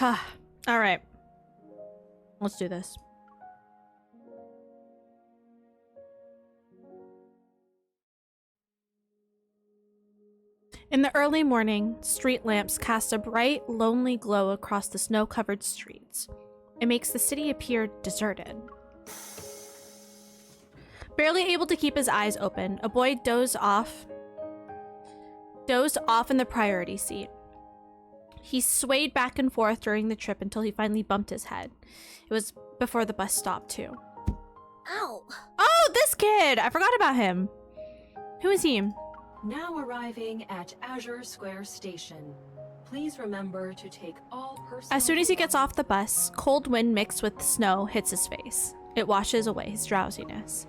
Alright. Let's do this. In the early morning, street lamps cast a bright, lonely glow across the snow-covered streets. It makes the city appear deserted. Barely able to keep his eyes open, a boy dozed off in the priority seat. He swayed back and forth during the trip until he finally bumped his head. It was before the bus stopped, too. Ow! Oh, this kid! I forgot about him. Who is he? Now arriving at Azure Square Station. Please remember to take all personal... As soon as he gets off the bus, cold wind mixed with snow hits his face. It washes away his drowsiness.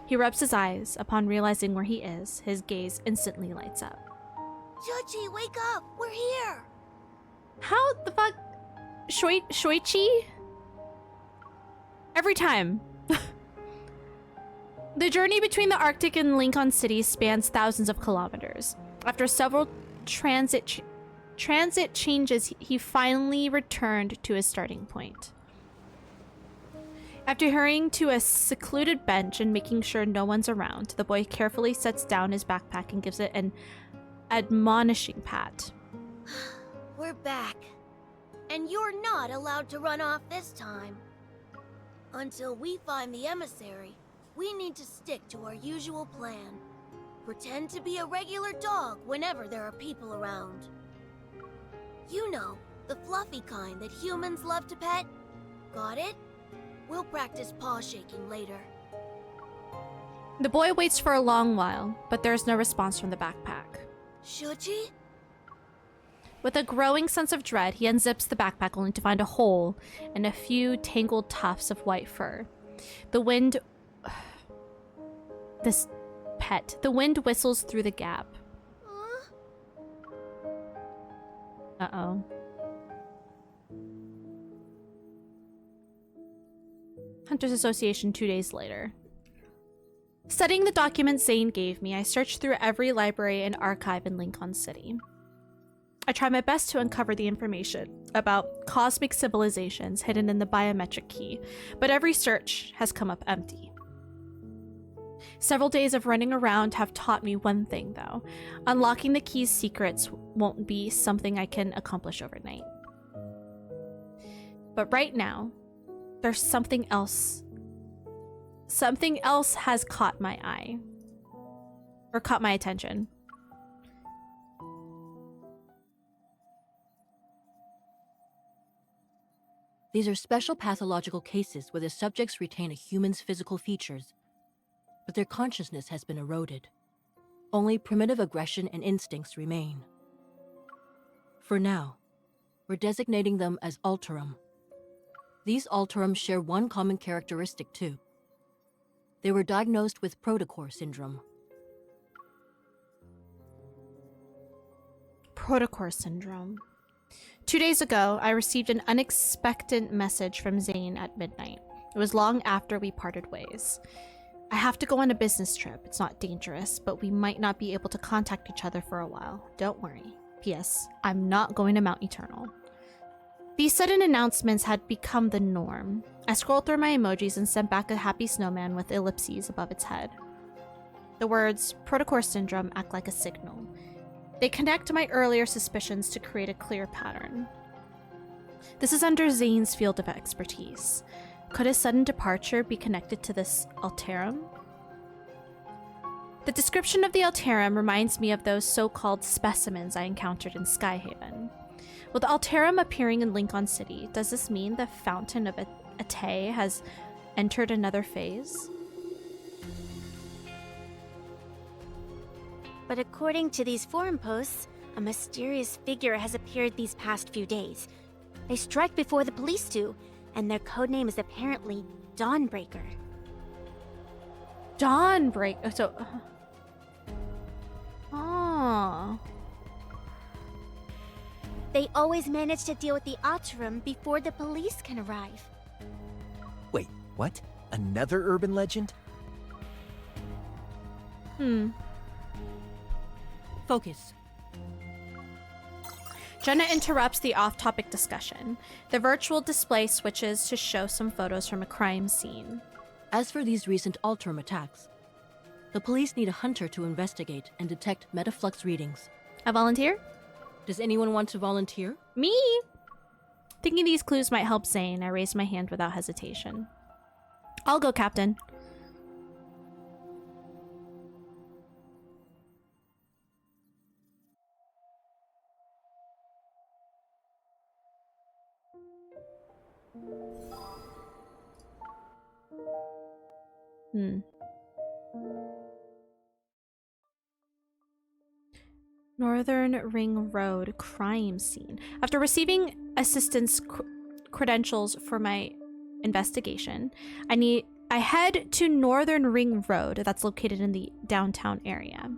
He rubs his eyes. Upon realizing where he is, his gaze instantly lights up. Chuchi, wake up! We're here! How the fuck? Shoichi? Every time. The journey between the Arctic and Lincoln City spans thousands of kilometers. After several transit changes, he finally returned to his starting point. After hurrying to a secluded bench and making sure no one's around, the boy carefully sets down his backpack and gives it an admonishing pat. We're back. And you're not allowed to run off this time. Until we find the Emissary, we need to stick to our usual plan. Pretend to be a regular dog whenever there are people around. You know, the fluffy kind that humans love to pet. Got it? We'll practice paw shaking later. The boy waits for a long while, but there's no response from the backpack. Shuji? With a growing sense of dread, he unzips the backpack only to find a hole and a few tangled tufts of white fur. The wind... The wind whistles through the gap. Uh-oh. Hunters Association 2 days later. Studying the documents Zayne gave me, I searched through every library and archive in Lincoln City. I tried my best to uncover the information about cosmic civilizations hidden in the biometric key, but every search has come up empty. Several days of running around have taught me one thing, though. Unlocking the key's secrets won't be something I can accomplish overnight. But right now, there's something else. Something else has caught my eye. Or caught my attention. These are special pathological cases where the subjects retain a human's physical features, but their consciousness has been eroded. Only primitive aggression and instincts remain. For now, we're designating them as Alterum. These Alterum share one common characteristic too. They were diagnosed with protocore syndrome. Protocore syndrome. 2 days ago, I received an unexpected message from Zayne at midnight. It was long after we parted ways. I have to go on a business trip. It's not dangerous, but we might not be able to contact each other for a while. Don't worry. P.S. I'm not going to Mount Eternal. These sudden announcements had become the norm. I scrolled through my emojis and sent back a happy snowman with ellipses above its head. The words protocore syndrome act like a signal. They connect my earlier suspicions to create a clear pattern. This is under Zayne's field of expertise. Could his sudden departure be connected to this Alterum? The description of the Alterum reminds me of those so-called specimens I encountered in Skyhaven. With Alterum appearing in Lincoln City, does this mean the Fountain of Ate has entered another phase? But according to these forum posts, a mysterious figure has appeared these past few days. They strike before the police do, and their codename is apparently Dawnbreaker. Dawnbreaker. So, oh. They always manage to deal with the Alterum before the police can arrive. Wait, what? Another urban legend? Focus. Jenna interrupts the off-topic discussion. The virtual display switches to show some photos from a crime scene. As for these recent Alterum attacks, the police need a hunter to investigate and detect metaflux readings. A volunteer? Does anyone want to volunteer? Me? Thinking these clues might help Zayne, I raised my hand without hesitation. I'll go, Captain. Northern Ring Road crime scene. After receiving assistance credentials for my investigation, I head to Northern Ring Road that's located in the downtown area.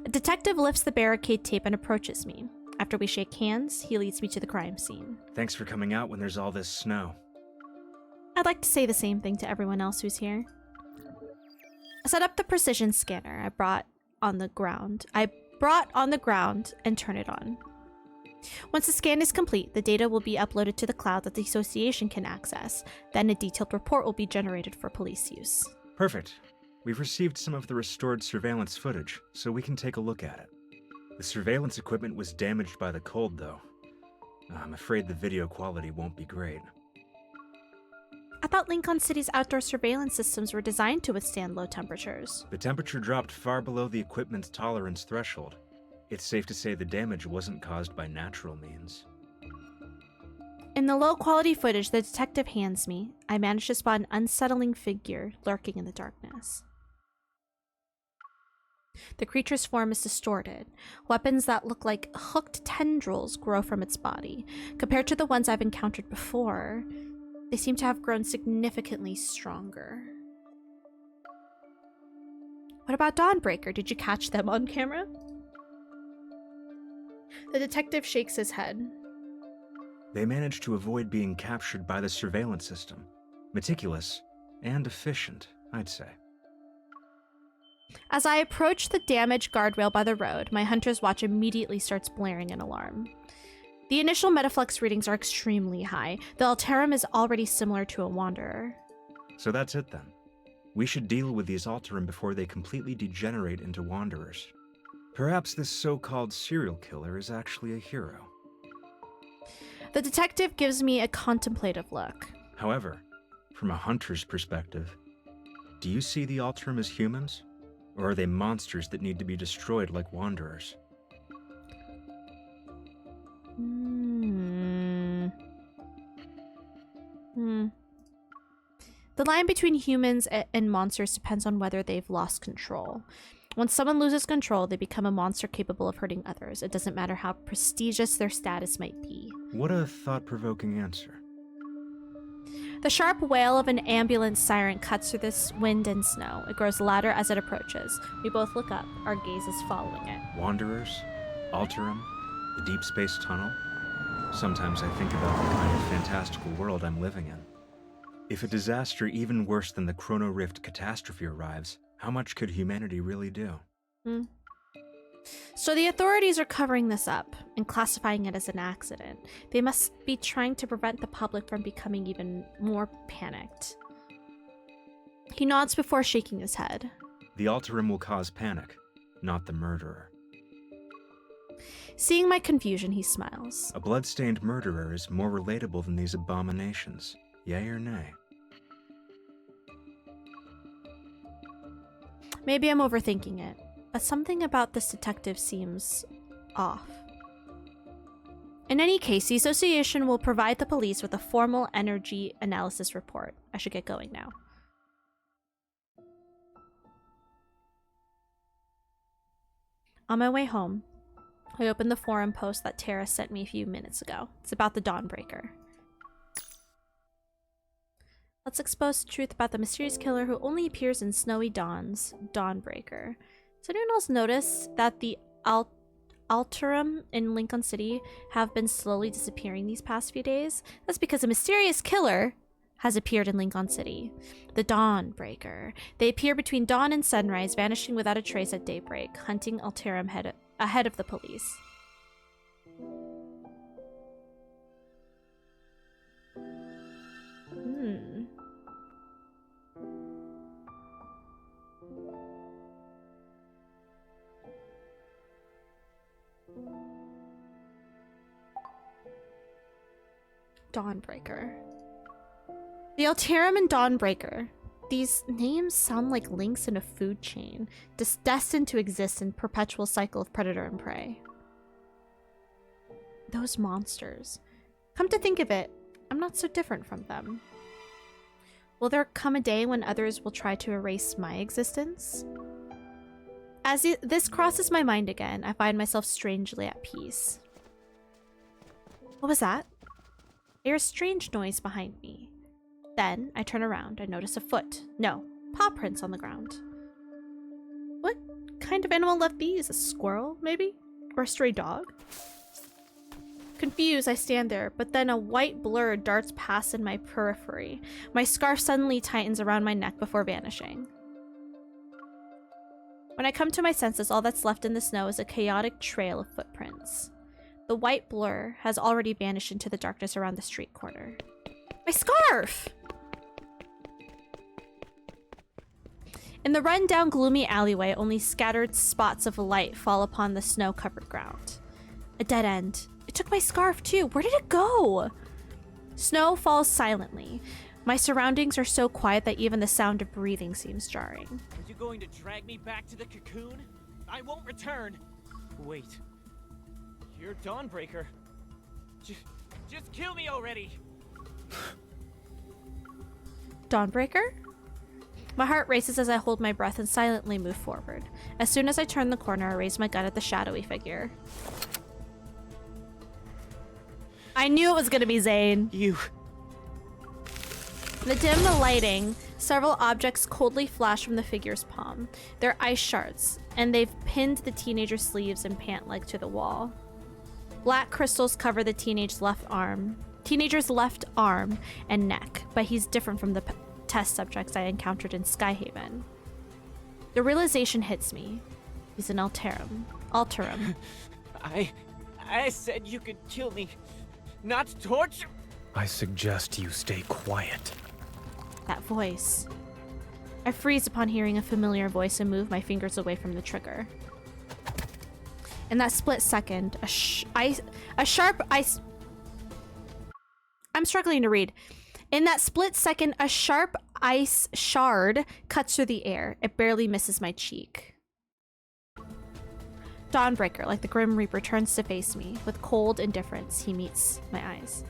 A detective lifts the barricade tape and approaches me. After we shake hands, he leads me to the crime scene. Thanks for coming out when there's all this snow. I'd like to say the same thing to everyone else who's here. I set up the precision scanner I brought on the ground and turn it on. Once the scan is complete, the data will be uploaded to the cloud that the association can access. Then a detailed report will be generated for police use. Perfect. We've received some of the restored surveillance footage, so we can take a look at it. The surveillance equipment was damaged by the cold, though. I'm afraid the video quality won't be great. I thought Lincoln City's outdoor surveillance systems were designed to withstand low temperatures. The temperature dropped far below the equipment's tolerance threshold. It's safe to say the damage wasn't caused by natural means. In the low-quality footage the detective hands me, I manage to spot an unsettling figure lurking in the darkness. The creature's form is distorted. Weapons that look like hooked tendrils grow from its body. Compared to the ones I've encountered before, they seem to have grown significantly stronger. What about Dawnbreaker? Did you catch them on camera? The detective shakes his head. They managed to avoid being captured by the surveillance system. Meticulous and efficient, I'd say. As I approach the damaged guardrail by the road, my hunter's watch immediately starts blaring an alarm. The initial metaflux readings are extremely high. The Alterum is already similar to a Wanderer. So that's it then. We should deal with these Alterum before they completely degenerate into Wanderers. Perhaps this so-called serial killer is actually a hero. The detective gives me a contemplative look. However, from a hunter's perspective, do you see the Alterum as humans? Or are they monsters that need to be destroyed like Wanderers? The line between humans and monsters depends on whether they've lost control. Once someone loses control, they become a monster capable of hurting others. It doesn't matter how prestigious their status might be. What a thought-provoking answer. The sharp wail of an ambulance siren cuts through this wind and snow. It grows louder as it approaches. We both look up, our gazes following it. Wanderers? Alterum? The Deepspace tunnel? Sometimes I think about the kind of fantastical world I'm living in. If a disaster even worse than the Chrono Rift catastrophe arrives, how much could humanity really do? So the authorities are covering this up and classifying it as an accident. They must be trying to prevent the public from becoming even more panicked. He nods before shaking his head. The Alterum will cause panic, not the murderer. Seeing my confusion, he smiles. A blood-stained murderer is more relatable than these abominations. Yay or nay? Maybe I'm overthinking it, but something about this detective seems off. In any case, the association will provide the police with a formal energy analysis report. I should get going now. On my way home, I opened the forum post that Tara sent me a few minutes ago. It's about the Dawnbreaker. Let's expose the truth about the mysterious killer who only appears in snowy dawns, Dawnbreaker. Has anyone else noticed that the Alterum in Lincoln City have been slowly disappearing these past few days? That's because a mysterious killer has appeared in Lincoln City. The Dawnbreaker. They appear between dawn and sunrise, vanishing without a trace at daybreak, hunting Alterum ahead of the police. Dawnbreaker. The Alterum and Dawnbreaker. These names sound like links in a food chain, destined to exist in perpetual cycle of predator and prey. Those monsters. Come to think of it, I'm not so different from them. Will there come a day when others will try to erase my existence? As this crosses my mind again, I find myself strangely at peace. What was that? I hear a strange noise behind me. Then, I turn around and notice a foot. No, paw prints on the ground. What kind of animal left these? A squirrel, maybe? Or a stray dog? Confused, I stand there, but then a white blur darts past in my periphery. My scarf suddenly tightens around my neck before vanishing. When I come to my senses, all that's left in the snow is a chaotic trail of footprints. The white blur has already vanished into the darkness around the street corner. My scarf! In the run-down, gloomy alleyway, only scattered spots of light fall upon the snow-covered ground. A dead end. It took my scarf, too. Where did it go? Snow falls silently. My surroundings are so quiet that even the sound of breathing seems jarring. Are you going to drag me back to the cocoon? I won't return. Wait. You're Dawnbreaker. Just kill me already. Dawnbreaker? My heart races as I hold my breath and silently move forward. As soon as I turn the corner, I raise my gun at the shadowy figure. I knew it was gonna be Zayne. You. In the dim lighting, several objects coldly flash from the figure's palm. They're ice shards, and they've pinned the teenager's sleeves and pant leg to the wall. Black crystals cover the teenager's left arm and neck, but he's different from the test subjects I encountered in Skyhaven. The realization hits me. He's an Alterum. I said you could kill me, not torture. I suggest you stay quiet. That voice. I freeze upon hearing a familiar voice and move my fingers away from the trigger. In that split second, I'm struggling to read. In that split second, a sharp ice shard cuts through the air. It barely misses my cheek. Dawnbreaker, like the Grim Reaper, turns to face me. With cold indifference, he meets my eyes.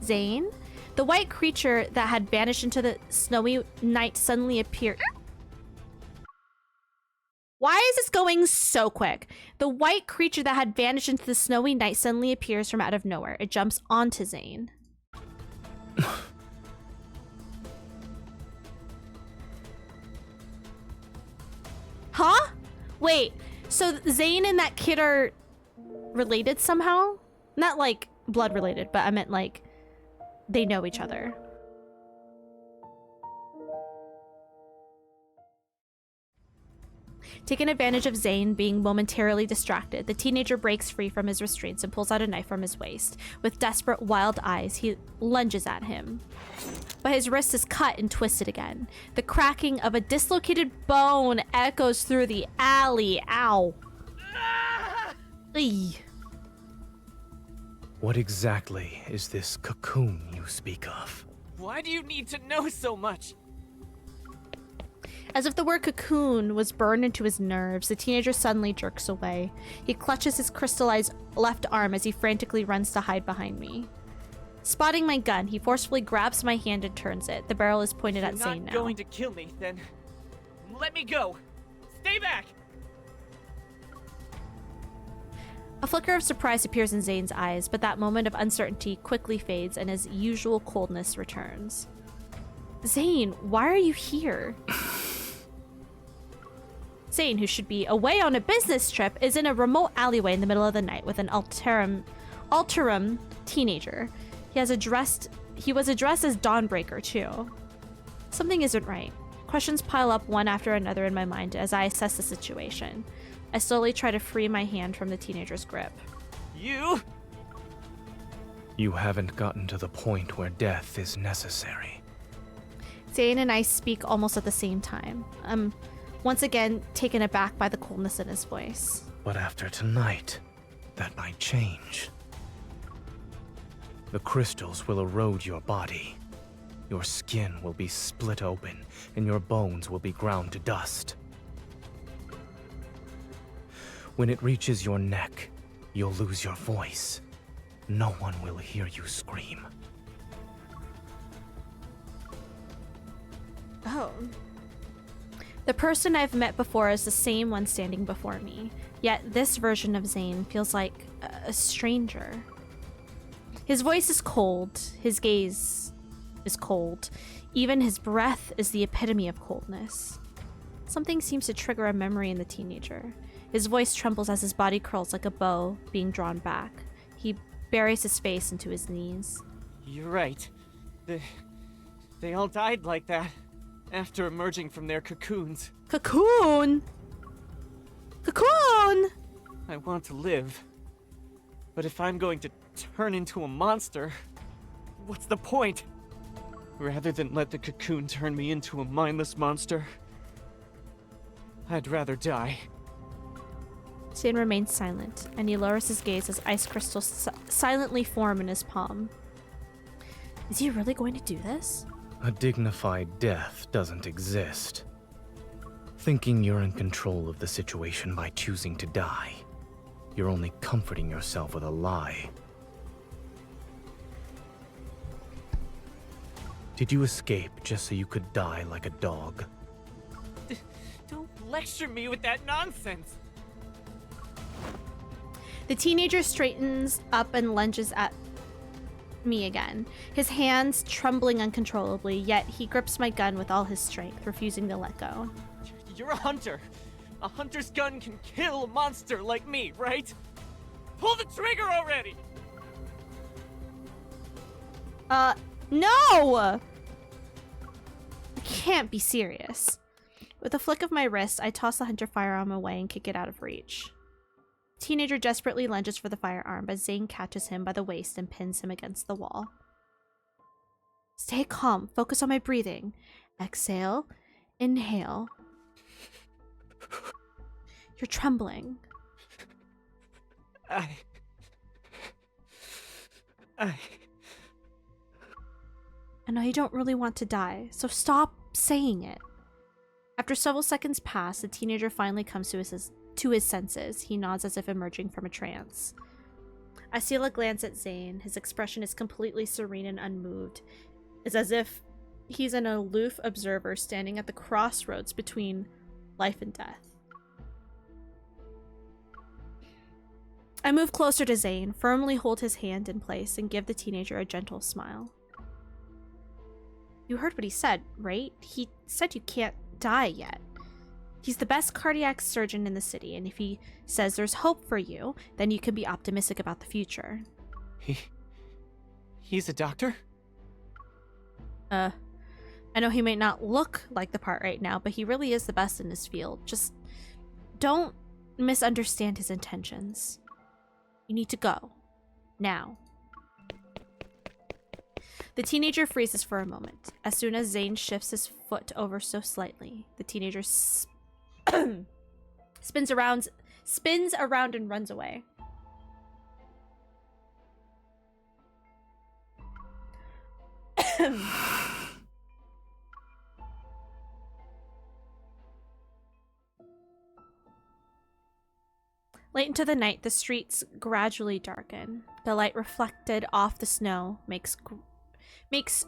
Zayne? The white creature that had vanished into the snowy night suddenly appeared. Why is this going so quick? The white creature that had vanished into the snowy night suddenly appears from out of nowhere. It jumps onto Zayne. Huh? Wait, so Zayne and that kid are related somehow? Not like blood related, but I meant like they know each other. Taking advantage of Zayne being momentarily distracted, the teenager breaks free from his restraints and pulls out a knife from his waist. With desperate, wild eyes, he lunges at him. But his wrist is cut and twisted again. The cracking of a dislocated bone echoes through the alley. Ow. Eey. What exactly is this cocoon you speak of? Why do you need to know so much? As if the word cocoon was burned into his nerves, the teenager suddenly jerks away. He clutches his crystallized left arm as he frantically runs to hide behind me. Spotting my gun, he forcefully grabs my hand and turns it. The barrel is pointed at Zayne now. You're not going to kill me, then let me go. Stay back! A flicker of surprise appears in Zayne's eyes, but that moment of uncertainty quickly fades and his usual coldness returns. Zayne, why are you here? Zayne, who should be away on a business trip, is in a remote alleyway in the middle of the night with an Alterum teenager. He was addressed as Dawnbreaker, too. Something isn't right. Questions pile up one after another in my mind as I assess the situation. I slowly try to free my hand from the teenager's grip. You haven't gotten to the point where death is necessary. Zayne and I speak almost at the same time. I'm once again taken aback by the coldness in his voice. But after tonight, that might change. The crystals will erode your body. Your skin will be split open, and your bones will be ground to dust. When it reaches your neck, you'll lose your voice. No one will hear you scream. Oh. The person I've met before is the same one standing before me, yet this version of Zayne feels like a stranger. His voice is cold, his gaze is cold, even his breath is the epitome of coldness. Something seems to trigger a memory in the teenager. His voice trembles as his body curls like a bow being drawn back. He buries his face into his knees. You're right. They all died like that after emerging from their cocoons. Cocoon? Cocoon! I want to live. But if I'm going to turn into a monster, what's the point? Rather than let the cocoon turn me into a mindless monster, I'd rather die. Zayne remains silent, and he lowers his gaze as ice crystals silently form in his palm. Is he really going to do this? A dignified death doesn't exist. Thinking you're in control of the situation by choosing to die, you're only comforting yourself with a lie. Did you escape just so you could die like a dog? Don't lecture me with that nonsense! The teenager straightens up and lunges at me again, his hands trembling uncontrollably, yet he grips my gun with all his strength, refusing to let go. You're a hunter. A hunter's gun can kill a monster like me, right? Pull the trigger already! No! You can't be serious. With a flick of my wrist, I toss the hunter firearm away and kick it out of reach. The teenager desperately lunges for the firearm, but Zayne catches him by the waist and pins him against the wall. Stay calm. Focus on my breathing. Exhale. Inhale. You're trembling. I know you don't really want to die, so stop saying it. After several seconds pass, the teenager finally comes to his senses. He nods as if emerging from a trance. I steal a glance at Zayne. His expression is completely serene and unmoved. It's as if he's an aloof observer standing at the crossroads between life and death. I move closer to Zayne, firmly hold his hand in place, and give the teenager a gentle smile. You heard what he said, right? He said you can't die yet. He's the best cardiac surgeon in the city, and if he says there's hope for you, then you can be optimistic about the future. He's a doctor? I know he may not look like the part right now, but he really is the best in his field. Just don't misunderstand his intentions. You need to go. Now. The teenager freezes for a moment. As soon as Zayne shifts his foot over so slightly, the teenager spins around and runs away. Late into the night, the streets gradually darken. The light reflected off the snow makes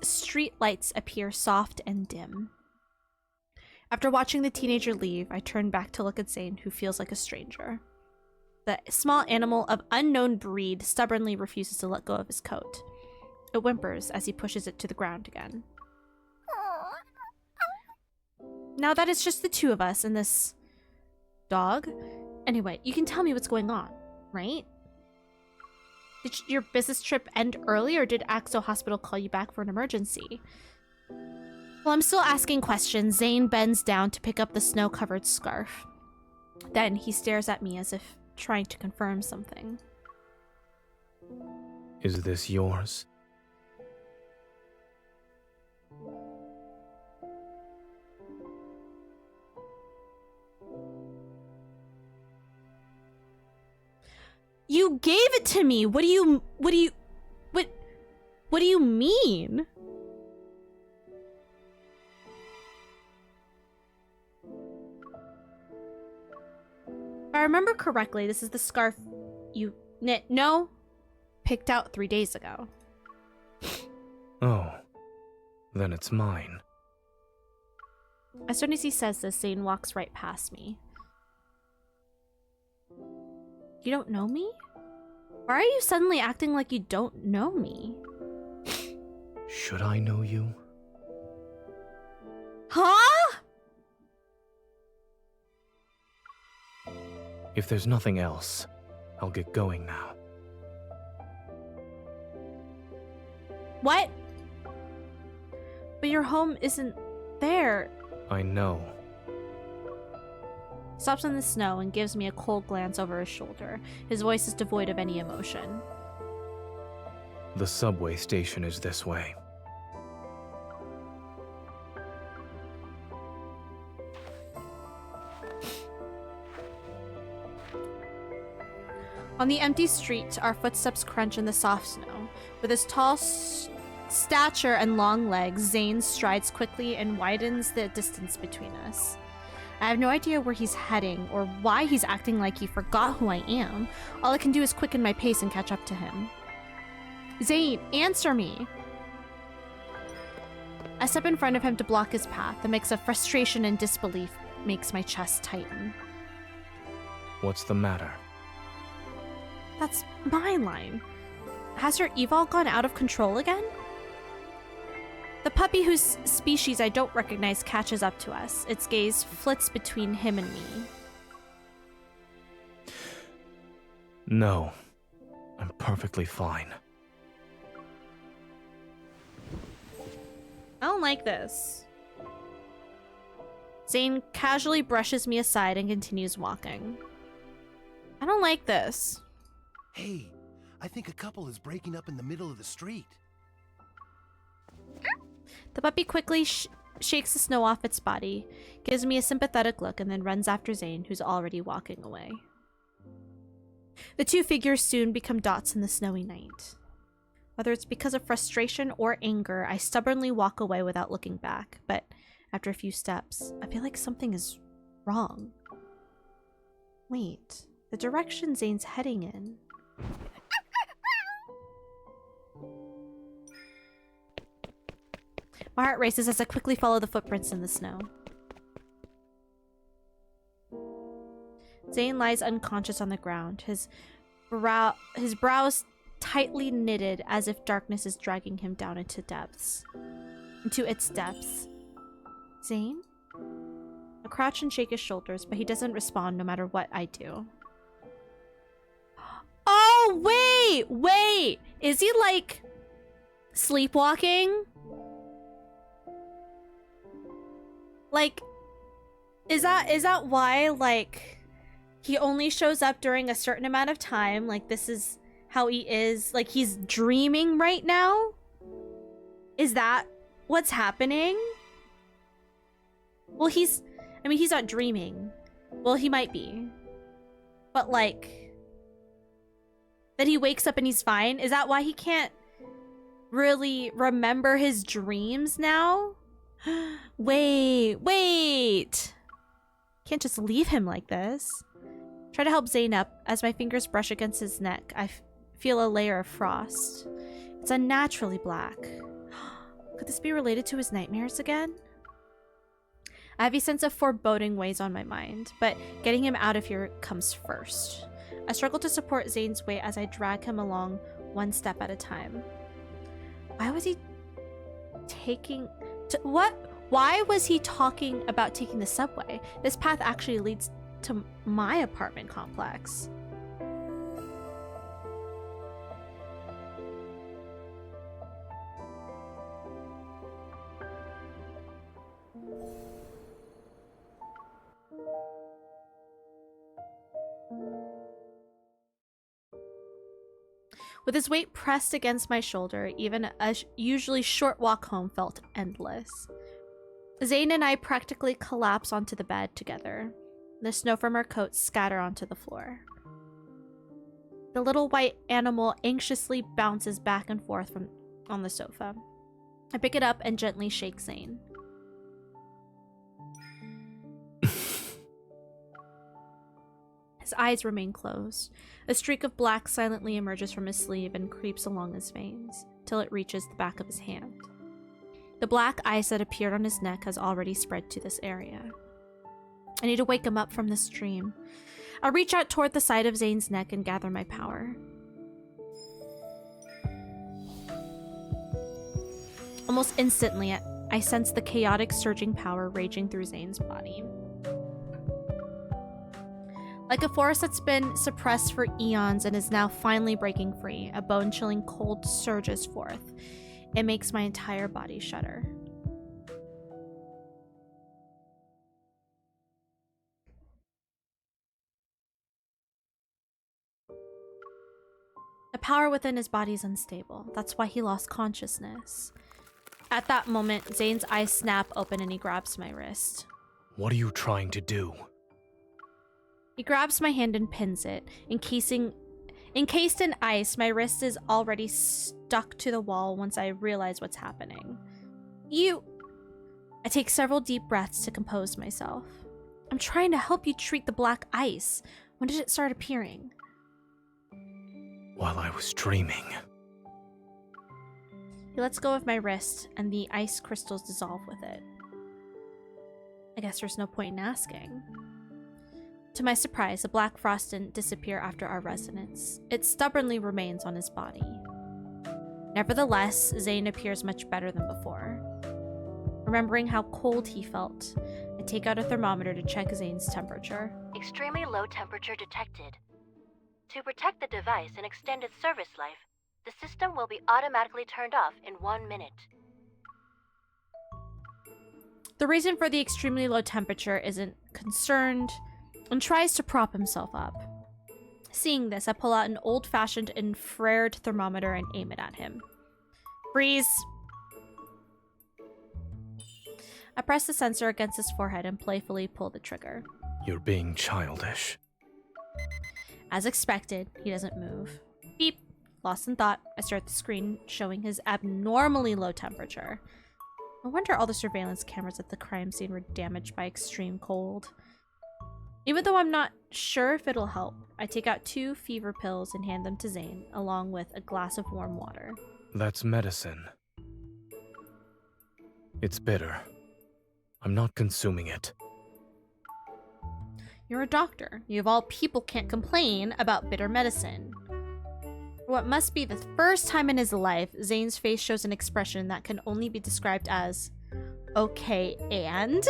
street lights appear soft and dim. After watching the teenager leave, I turn back to look at Zayne, who feels like a stranger. The small animal of unknown breed stubbornly refuses to let go of his coat. It whimpers as he pushes it to the ground again. Now that it's just the two of us and this dog. Anyway, you can tell me what's going on, right? Did your business trip end early, or did Axo Hospital call you back for an emergency? While I'm still asking questions, Zayne bends down to pick up the snow-covered scarf. Then he stares at me as if trying to confirm something. Is this yours? You gave it to me! What? What do you mean? If I remember correctly, this is the scarf you picked out 3 days ago. Oh, then it's mine. As soon as he says this, Zayne walks right past me. You don't know me? Why are you suddenly acting like you don't know me? Should I know you? Huh? If there's nothing else, I'll get going now. What? But your home isn't there. I know. He stops in the snow and gives me a cold glance over his shoulder. His voice is devoid of any emotion. The subway station is this way. On the empty street, our footsteps crunch in the soft snow. With his tall stature and long legs, Zayne strides quickly and widens the distance between us. I have no idea where he's heading or why he's acting like he forgot who I am. All I can do is quicken my pace and catch up to him. Zayne, answer me! I step in front of him to block his path. A mix of frustration and disbelief makes my chest tighten. What's the matter? That's my line. Has your evil gone out of control again? The puppy whose species I don't recognize catches up to us. Its gaze flits between him and me. No, I'm perfectly fine. I don't like this. Zayne casually brushes me aside and continues walking. I don't like this. Hey, I think a couple is breaking up in the middle of the street. The puppy quickly shakes the snow off its body, gives me a sympathetic look, and then runs after Zayne, who's already walking away. The two figures soon become dots in the snowy night. Whether it's because of frustration or anger, I stubbornly walk away without looking back, but after a few steps, I feel like something is wrong. Wait, the direction Zayne's heading in. My heart races as I quickly follow the footprints in the snow. Zayne lies unconscious on the ground, his brows tightly knitted as if darkness is dragging him down into its depths. Zayne? I crouch and shake his shoulders, but he doesn't respond no matter what I do. Oh, wait! Is he, like, sleepwalking? Like, is that why, like, he only shows up during a certain amount of time? Like, this is how he is? Like, he's dreaming right now? Is that what's happening? Well, he's not dreaming. Well, he might be. But, like, that he wakes up and he's fine? Is that why he can't really remember his dreams now? Wait. Can't just leave him like this. Try to help Zayne up. As my fingers brush against his neck, I feel a layer of frost. It's unnaturally black. Could this be related to his nightmares again? A heavy sense of foreboding weighs on my mind, but getting him out of here comes first. I struggle to support Zayne's weight as I drag him along one step at a time. Why was he taking... Why was he talking about taking the subway? This path actually leads to my apartment complex. With his weight pressed against my shoulder, even a usually short walk home felt endless. Zayne and I practically collapse onto the bed together. The snow from our coats scatter onto the floor. The little white animal anxiously bounces back and forth from on the sofa. I pick it up and gently shake Zayne. His eyes remain closed. A streak of black silently emerges from his sleeve and creeps along his veins, till it reaches the back of his hand. The black ice that appeared on his neck has already spread to this area. I need to wake him up from this dream. I reach out toward the side of Zayne's neck and gather my power. Almost instantly, I sense the chaotic surging power raging through Zayne's body. Like a force that's been suppressed for eons and is now finally breaking free, a bone-chilling cold surges forth. It makes my entire body shudder. The power within his body is unstable. That's why he lost consciousness. At that moment, Zayne's eyes snap open and he grabs my wrist. What are you trying to do? He grabs my hand and pins it. Encased in ice, my wrist is already stuck to the wall once I realize what's happening. I take several deep breaths to compose myself. I'm trying to help you treat the black ice. When did it start appearing? While I was dreaming. He lets go of my wrist, and the ice crystals dissolve with it. I guess there's no point in asking. To my surprise, the black frost didn't disappear after our resonance. It stubbornly remains on his body. Nevertheless, Zayne appears much better than before. Remembering how cold he felt, I take out a thermometer to check Zayne's temperature. Extremely low temperature detected. To protect the device and extend its service life, the system will be automatically turned off in 1 minute. The reason for the extremely low temperature isn't concerned and tries to prop himself up. Seeing this, I pull out an old-fashioned infrared thermometer and aim it at him. Freeze! I press the sensor against his forehead and playfully pull the trigger. You're being childish. As expected, he doesn't move. Beep! Lost in thought, I stare at the screen showing his abnormally low temperature. No wonder all the surveillance cameras at the crime scene were damaged by extreme cold. Even though I'm not sure if it'll help, I take out 2 fever pills and hand them to Zayne, along with a glass of warm water. That's medicine. It's bitter. I'm not consuming it. You're a doctor. You of all people can't complain about bitter medicine. For what must be the first time in his life, Zayne's face shows an expression that can only be described as, okay, and?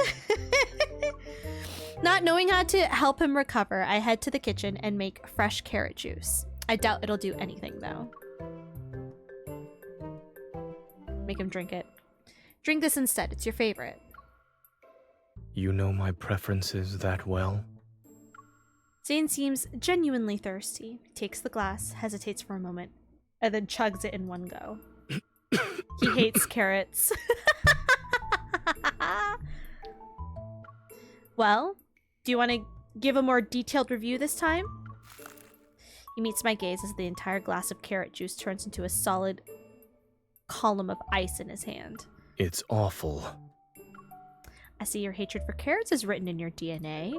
Not knowing how to help him recover, I head to the kitchen and make fresh carrot juice. I doubt it'll do anything, though. Make him drink it. Drink this instead, it's your favorite. You know my preferences that well? Zayne seems genuinely thirsty. He takes the glass, hesitates for a moment, and then chugs it in one go. He hates carrots. Well, do you want to give a more detailed review this time? He meets my gaze as the entire glass of carrot juice turns into a solid column of ice in his hand. It's awful. I see your hatred for carrots is written in your DNA.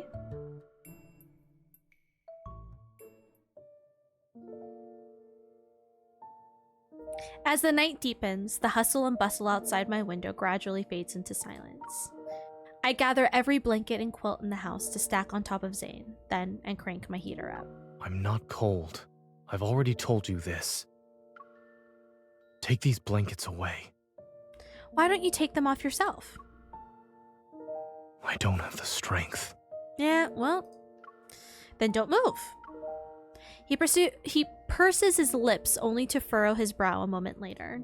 As the night deepens, the hustle and bustle outside my window gradually fades into silence. I gather every blanket and quilt in the house to stack on top of Zayne, then and crank my heater up. I'm not cold. I've already told you this. Take these blankets away. Why don't you take them off yourself? I don't have the strength. Yeah, well, then don't move. He purses his lips only to furrow his brow a moment later.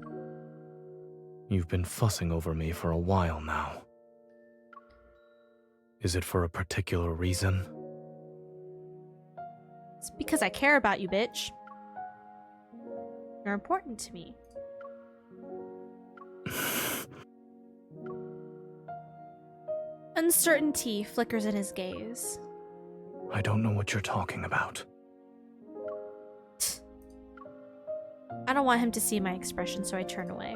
You've been fussing over me for a while now. Is it for a particular reason? It's because I care about you, bitch. You're important to me. Uncertainty flickers in his gaze. I don't know what you're talking about. I I don't want him to see my expression, so I turn away.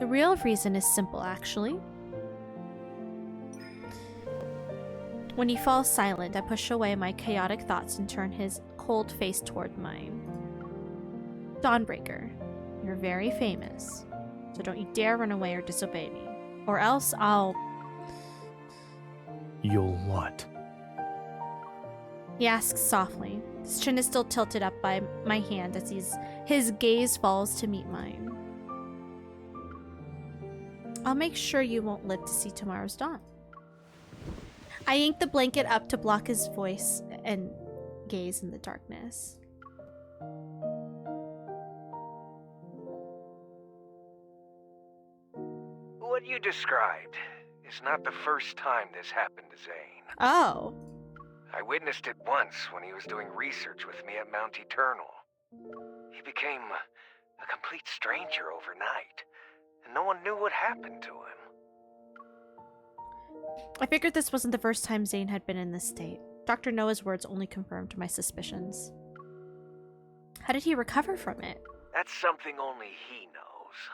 The real reason is simple, actually. When he falls silent, I push away my chaotic thoughts and turn his cold face toward mine. Dawnbreaker, you're very famous, so don't you dare run away or disobey me, or else I'll... You'll what? He asks softly. His chin is still tilted up by my hand as his gaze falls to meet mine. I'll make sure you won't live to see tomorrow's dawn. I yank the blanket up to block his voice and gaze in the darkness. What you described is not the first time this happened to Zayne. Oh. I witnessed it once when he was doing research with me at Mount Eternal. He became a complete stranger overnight, and no one knew what happened to him. I figured this wasn't the first time Zayne had been in this state. Dr. Noah's words only confirmed my suspicions. How did he recover from it? That's something only he knows.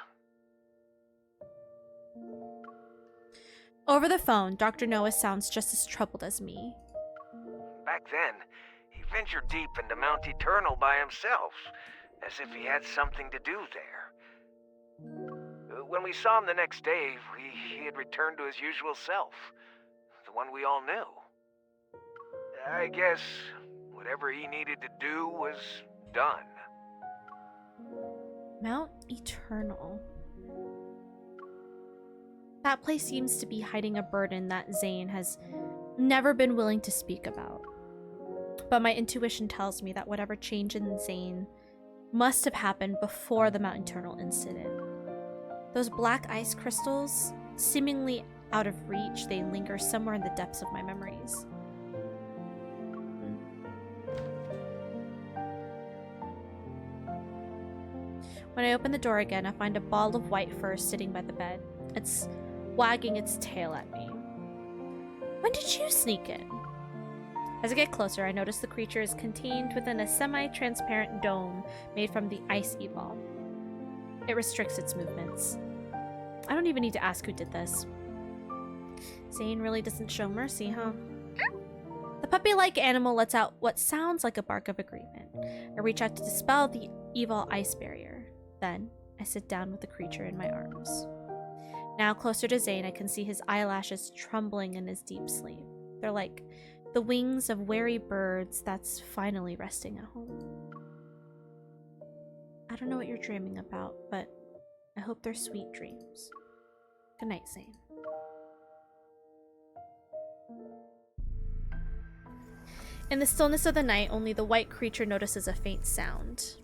Over the phone, Dr. Noah sounds just as troubled as me. Back then, he ventured deep into Mount Eternal by himself, as if he had something to do there. When we saw him the next day, he had returned to his usual self, the one we all knew. I guess whatever he needed to do was done. Mount Eternal. That place seems to be hiding a burden that Zayne has never been willing to speak about. But my intuition tells me that whatever change in Zayne must have happened before the Mount Eternal incident. Those black ice crystals, seemingly out of reach, they linger somewhere in the depths of my memories. When I open the door again, I find a ball of white fur sitting by the bed. It's wagging its tail at me. When did you sneak in? As I get closer, I notice the creature is contained within a semi-transparent dome made from the ice evol. It restricts its movements. I don't even need to ask who did this. Zayne really doesn't show mercy, huh? The puppy-like animal lets out what sounds like a bark of agreement. I reach out to dispel the evil ice barrier. Then, I sit down with the creature in my arms. Now closer to Zayne, I can see his eyelashes trembling in his deep sleep. They're like the wings of wary birds that's finally resting at home. I don't know what you're dreaming about, but I hope they're sweet dreams. Good night, Zayne. In the stillness of the night, only the white creature notices a faint sound.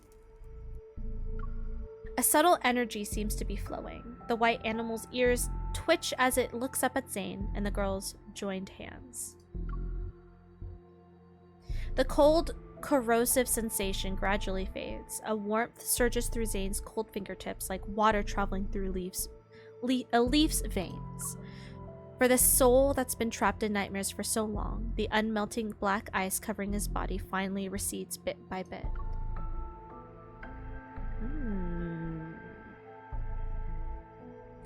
A subtle energy seems to be flowing. The white animal's ears twitch as it looks up at Zayne and the girl's joined hands. The cold, corrosive sensation gradually fades. A warmth surges through Zayne's cold fingertips like water traveling through a leaf's veins. For the soul that's been trapped in nightmares for so long, the unmelting black ice covering his body finally recedes bit by bit.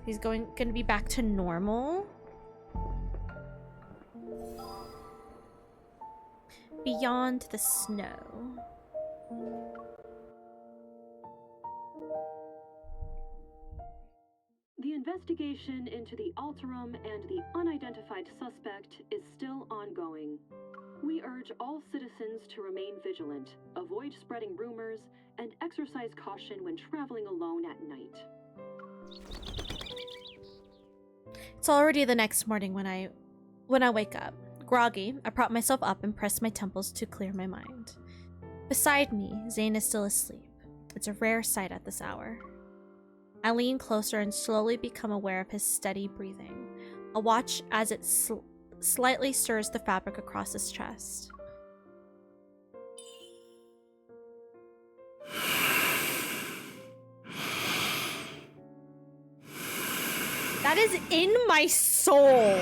He's going to be back to normal. Beyond the snow. The investigation into the Alterum and the unidentified suspect is still ongoing. We urge all citizens to remain vigilant, avoid spreading rumors, and exercise caution when traveling alone at night. It's already the next morning when I wake up. Groggy, I prop myself up and press my temples to clear my mind. Beside me, Zayne is still asleep. It's a rare sight at this hour. I lean closer and slowly become aware of his steady breathing. I watch as it slightly stirs the fabric across his chest. That is in my soul.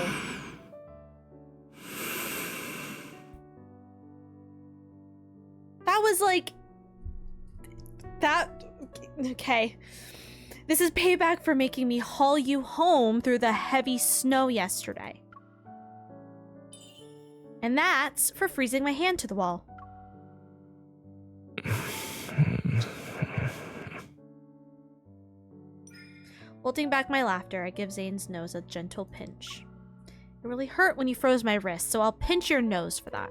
was like... That... Okay. This is payback for making me haul you home through the heavy snow yesterday. And that's for freezing my hand to the wall. Holding back my laughter, I give Zayne's nose a gentle pinch. It really hurt when you froze my wrist, so I'll pinch your nose for that.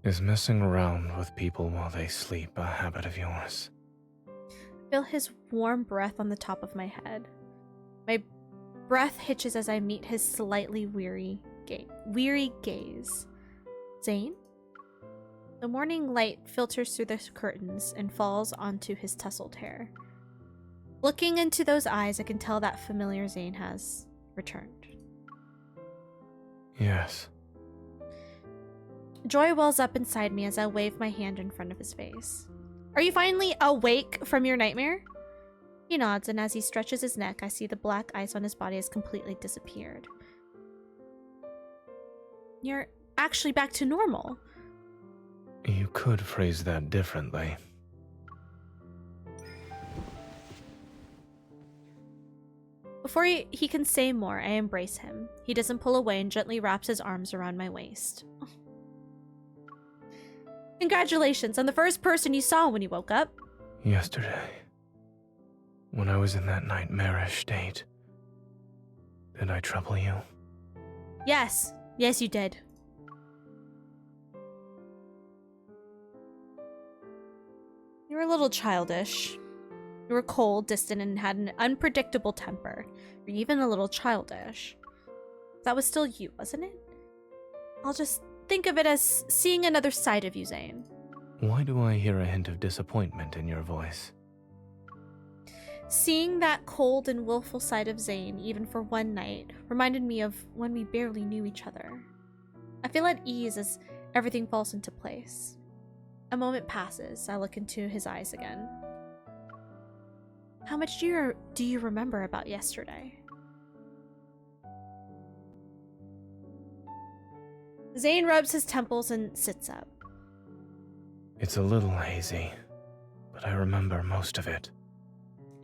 Is messing around with people while they sleep a habit of yours? I feel his warm breath on the top of my head. My breath hitches as I meet his slightly weary gaze. Zayne? The morning light filters through the curtains and falls onto his tousled hair. Looking into those eyes, I can tell that familiar Zayne has returned. Yes. Joy wells up inside me as I wave my hand in front of his face. Are you finally awake from your nightmare? He nods, and as he stretches his neck, I see the black ice on his body has completely disappeared. You're actually back to normal. You could phrase that differently. Before he can say more, I embrace him. He doesn't pull away and gently wraps his arms around my waist. Congratulations, I'm the first person you saw when you woke up. Yesterday, when I was in that nightmarish state, did I trouble you? Yes. Yes, you did. You were a little childish. You were cold, distant, and had an unpredictable temper. You're even a little childish. That was still you, wasn't it? I'll just think of it as seeing another side of you, Zayne. Why do I hear a hint of disappointment in your voice? Seeing that cold and willful side of Zayne, even for one night, reminded me of when we barely knew each other. I feel at ease as everything falls into place. A moment passes. I look into his eyes again. How much do you remember about yesterday? Zayne rubs his temples and sits up. It's a little hazy, but I remember most of it.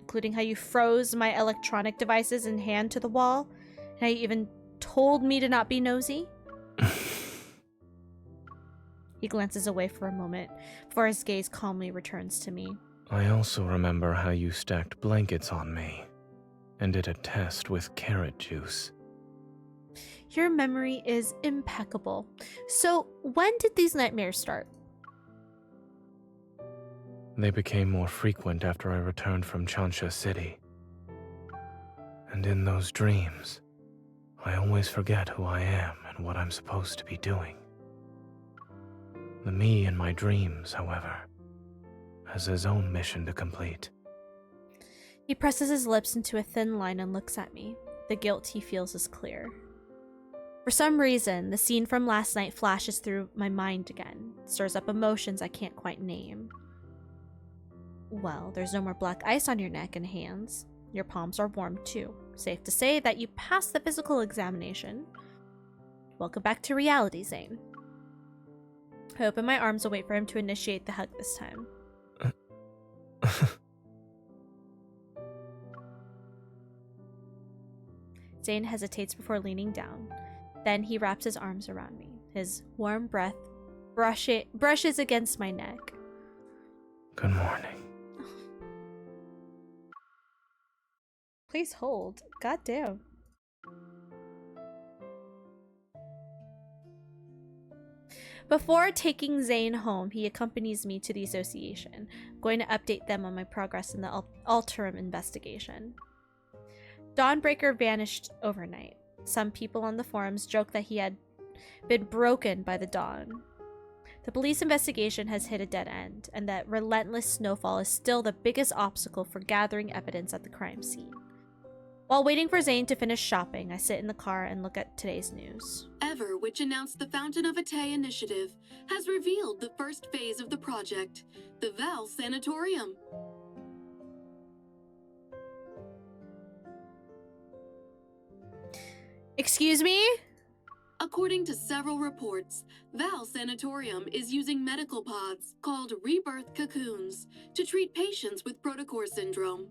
Including how you froze my electronic devices and hand to the wall, and how you even told me to not be nosy? He glances away for a moment, before his gaze calmly returns to me. I also remember how you stacked blankets on me, and did a test with carrot juice. Your memory is impeccable. So, when did these nightmares start? They became more frequent after I returned from Chansha City. And in those dreams, I always forget who I am and what I'm supposed to be doing. The me in my dreams, however, has his own mission to complete. He presses his lips into a thin line and looks at me. The guilt he feels is clear. For some reason, the scene from last night flashes through my mind again, stirs up emotions I can't quite name. Well, there's no more black ice on your neck and hands. Your palms are warm too. Safe to say that you passed the physical examination. Welcome back to reality, Zayne. I open my arms and wait for him to initiate the hug this time. Zayne hesitates before leaning down. Then he wraps his arms around me. His warm breath brushes against my neck. Good morning. Please hold. Goddamn. Before taking Zayne home, he accompanies me to the association. I'm going to update them on my progress in the Alterum investigation. Dawnbreaker vanished overnight. Some people on the forums joke that he had been broken by the dawn. The police investigation has hit a dead end, and that relentless snowfall is still the biggest obstacle for gathering evidence at the crime scene. While waiting for Zayne to finish shopping, I sit in the car and look at today's news. Ever, which announced the Fountain of Atay initiative, has revealed the first phase of the project, the Val Sanatorium. Excuse me? According to several reports, Val Sanatorium is using medical pods called Rebirth cocoons to treat patients with protocore syndrome.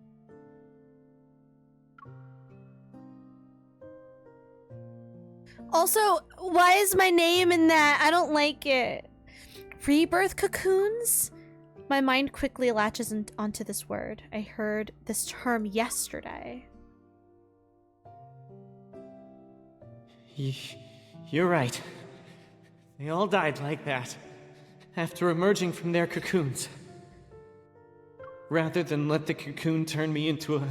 Also, why is my name in that? I don't like it. Rebirth cocoons? My mind quickly latches onto this word. I heard this term yesterday. You're right. They all died like that, after emerging from their cocoons. Rather than let the cocoon turn me into a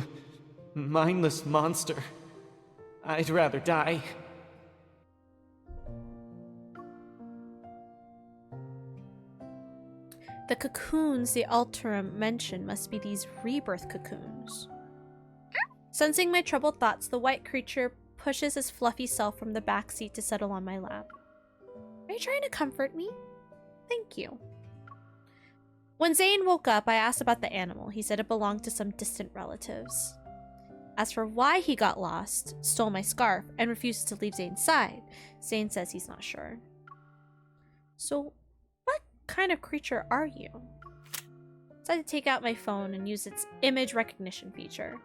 mindless monster, I'd rather die. The cocoons the Alterum mentioned must be these rebirth cocoons. Sensing my troubled thoughts, the white creature pushes his fluffy self from the back seat to settle on my lap. Are you trying to comfort me? Thank you. When Zayne woke up, I asked about the animal. He said it belonged to some distant relatives. As for why he got lost, stole my scarf, and refuses to leave Zayne's side, Zayne says he's not sure. So, what kind of creature are you? I decided to take out my phone and use its image recognition feature.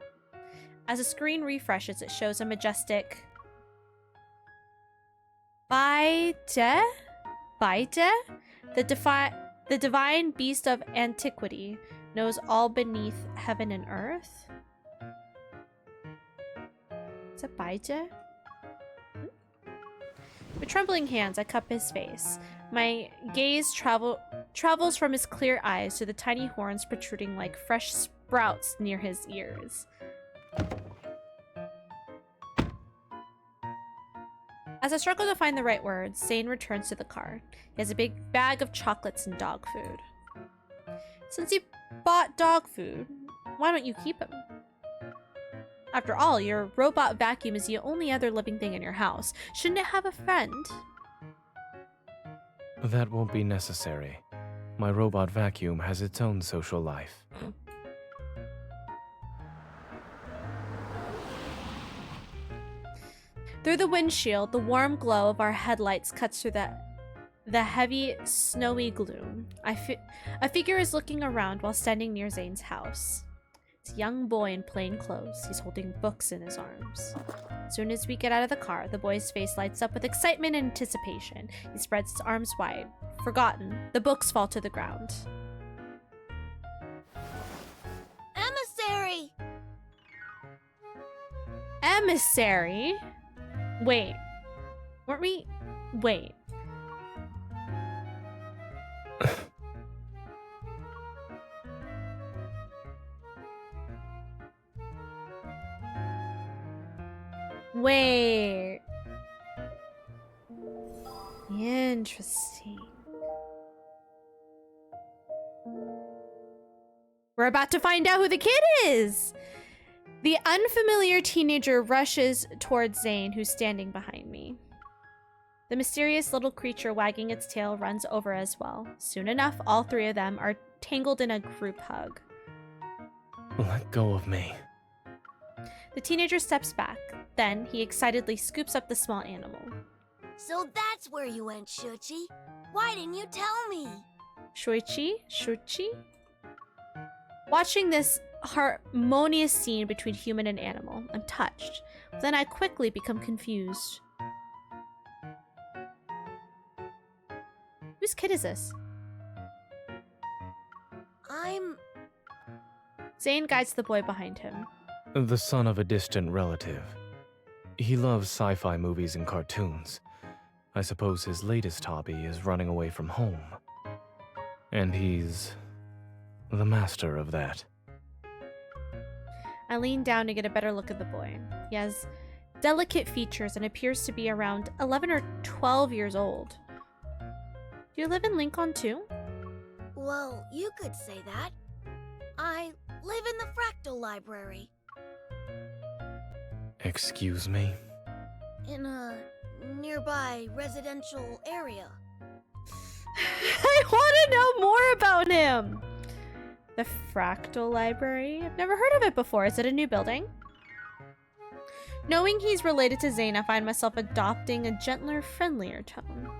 As the screen refreshes, it shows a majestic Baide? The divine beast of antiquity, knows all beneath heaven and earth. Is it Baide? With trembling hands, I cup his face. My gaze travels from his clear eyes to the tiny horns protruding like fresh sprouts near his ears. As I struggle to find the right words, Zayne returns to the car. He has a big bag of chocolates and dog food. Since you bought dog food, why don't you keep him? After all, your robot vacuum is the only other living thing in your house. Shouldn't it have a friend? That won't be necessary. My robot vacuum has its own social life. Through the windshield, the warm glow of our headlights cuts through the heavy, snowy gloom. A figure is looking around while standing near Zayne's house. It's a young boy in plain clothes. He's holding books in his arms. As soon as we get out of the car, the boy's face lights up with excitement and anticipation. He spreads his arms wide. Forgotten, the books fall to the ground. Emissary! Emissary? Wait. Weren't we... Wait. Wait. Interesting. We're about to find out who the kid is! The unfamiliar teenager rushes towards Zayne, who's standing behind me. The mysterious little creature wagging its tail runs over as well. Soon enough, all three of them are tangled in a group hug. Let go of me. The teenager steps back. Then, he excitedly scoops up the small animal. So that's where you went, Shuchi. Why didn't you tell me? Shuchi? Watching this harmonious scene between human and animal, I'm touched. Then I quickly become confused. Whose kid is this? Zayne guides the boy behind him. The son of a distant relative. He loves sci-fi movies and cartoons. I suppose his latest hobby is running away from home. And he's the master of that. I lean down to get a better look at the boy. He has delicate features and appears to be around 11 or 12 years old. Do you live in Lincoln too? Well, you could say that. I live in the Fractal Library. Excuse me? In a nearby residential area. I want to know more about him! The Fractal Library? I've never heard of it before. Is it a new building? Knowing he's related to Zayne, I find myself adopting a gentler, friendlier tone.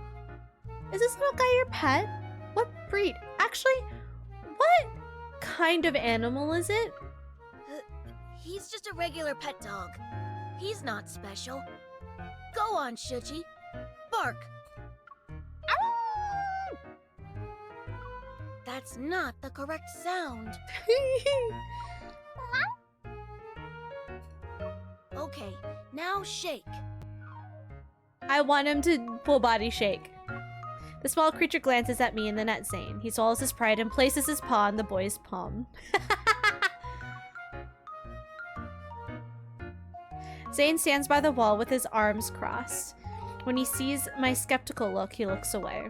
Is this little guy your pet? What breed? Actually, what kind of animal is it? He's just a regular pet dog. He's not special. Go on, Shuchi. Bark. That's not the correct sound. Okay, now shake. I want him to full body shake. The small creature glances at me and then at Zayne. He swallows his pride and places his paw on the boy's palm. Zayne stands by the wall with his arms crossed. When he sees my skeptical look, he looks away.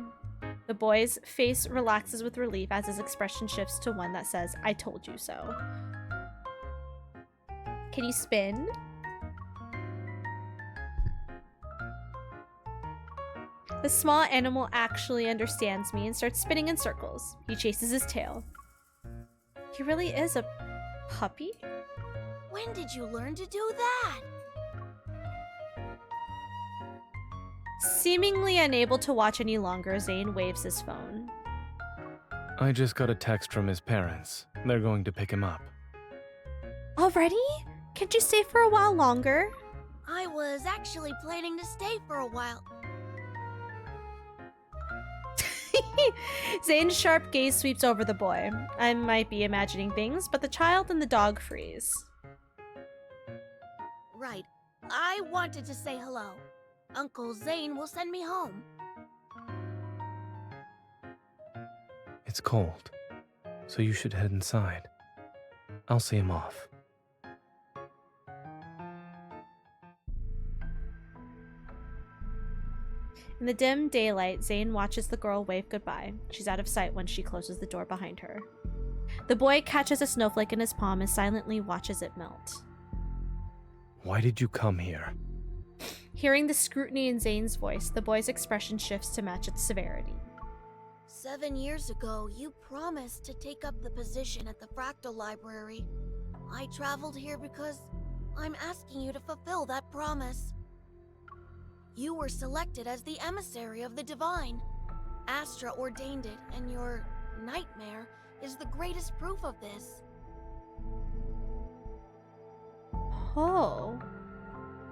The boy's face relaxes with relief as his expression shifts to one that says, "I told you so." Can you spin? The small animal actually understands me and starts spinning in circles. He chases his tail. He really is a puppy? When did you learn to do that? Seemingly unable to watch any longer, Zayne waves his phone. I just got a text from his parents. They're going to pick him up. Already? Can't you stay for a while longer? I was actually planning to stay for a while. Zayne's sharp gaze sweeps over the boy. I might be imagining things, but the child and the dog freeze. Right. I wanted to say hello. Uncle Zayne will send me home. It's cold, so you should head inside. I'll see him off. In the dim daylight, Zayne watches the girl wave goodbye. She's out of sight when she closes the door behind her. The boy catches a snowflake in his palm and silently watches it melt. Why did you come here? Hearing the scrutiny in Zayne's voice, the boy's expression shifts to match its severity. 7 years ago, you promised to take up the position at the Fractal Library. I traveled here because I'm asking you to fulfill that promise. You were selected as the Emissary of the Divine. Astra ordained it, and your nightmare is the greatest proof of this. Oh.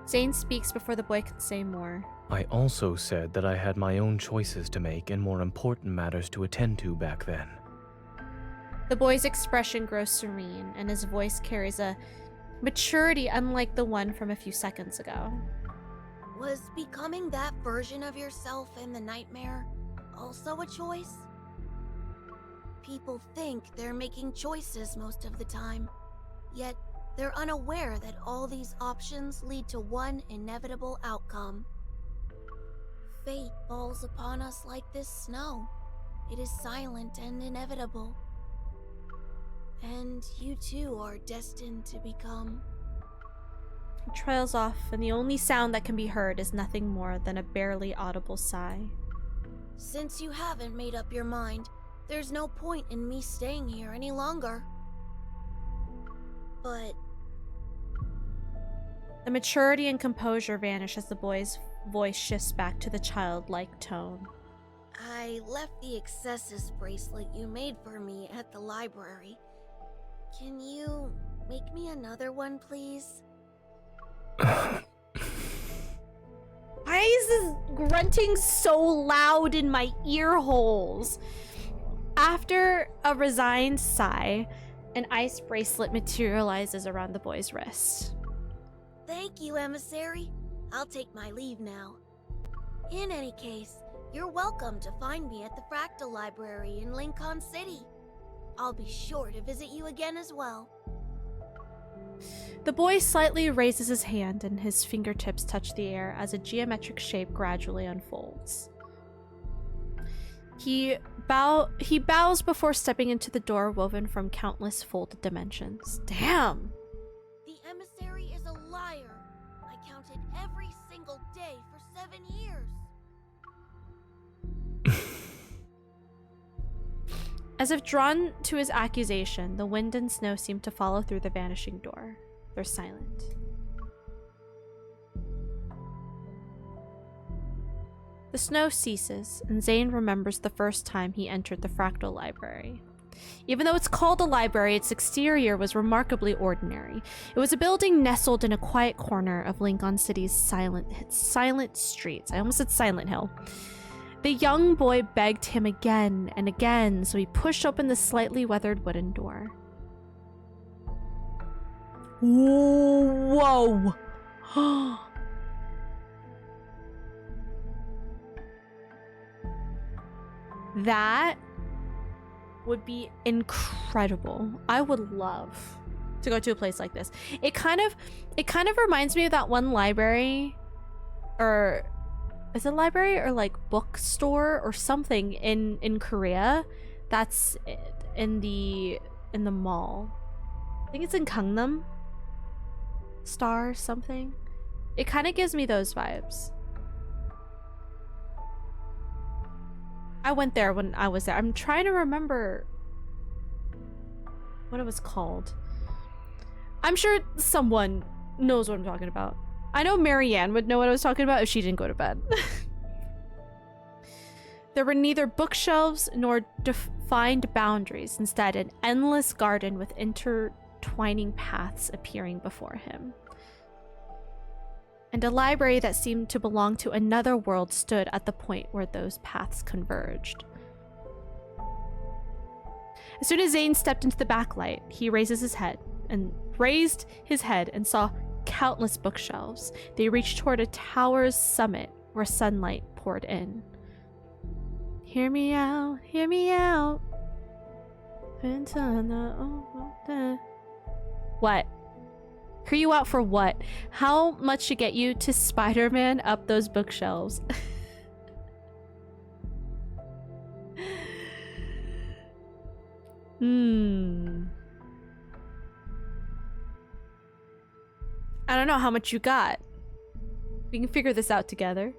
Zayne speaks before the boy can say more. I also said that I had my own choices to make and more important matters to attend to back then. The boy's expression grows serene, and his voice carries a maturity unlike the one from a few seconds ago. Was becoming that version of yourself in the nightmare also a choice? People think they're making choices most of the time, yet they're unaware that all these options lead to one inevitable outcome. Fate falls upon us like this snow. It is silent and inevitable. And you too are destined to become... He trails off, and the only sound that can be heard is nothing more than a barely audible sigh. Since you haven't made up your mind, there's no point in me staying here any longer. But... The maturity and composure vanish as the boy's voice shifts back to the childlike tone. I left the Excessus bracelet you made for me at the library. Can you make me another one, please? Why is this grunting so loud in my ear holes? After a resigned sigh, an ice bracelet materializes around the boy's wrist. Thank you, Emissary. I'll take my leave now. In any case, you're welcome to find me at the Fractal Library in Lincoln City. I'll be sure to visit you again as well. The boy slightly raises his hand and his fingertips touch the air as a geometric shape gradually unfolds. He bows before stepping into the door woven from countless folded dimensions. Damn! The Emissary is a liar. I counted every single day for 7 years. As if drawn to his accusation, the wind and snow seem to follow through the vanishing door. They're silent. The snow ceases, and Zayne remembers the first time he entered the Fractal Library. Even though it's called a library, its exterior was remarkably ordinary. It was a building nestled in a quiet corner of Lincoln City's silent streets. I almost said Silent Hill. The young boy begged him again and again, so he pushed open the slightly weathered wooden door. Whoa! That would be incredible. I would love to go to a place like this. It kind of reminds me of that one library, or is it a library or like bookstore or something in Korea that's in the mall. I think it's in Gangnam Star something. It kind of gives me those vibes. I went there when I was there. I'm trying to remember what it was called. I'm sure someone knows what I'm talking about. I know Marianne would know what I was talking about if she didn't go to bed. There were neither bookshelves nor defined boundaries. Instead, an endless garden with intertwining paths appearing before him. And a library that seemed to belong to another world stood at the point where those paths converged. As soon as Zayne stepped into the backlight, he raised his head and saw countless bookshelves. They reached toward a tower's summit where sunlight poured in. Hear me out, hear me out. What? Hear you out for what? How much to get you to Spider-Man up those bookshelves? I don't know how much you got. We can figure this out together.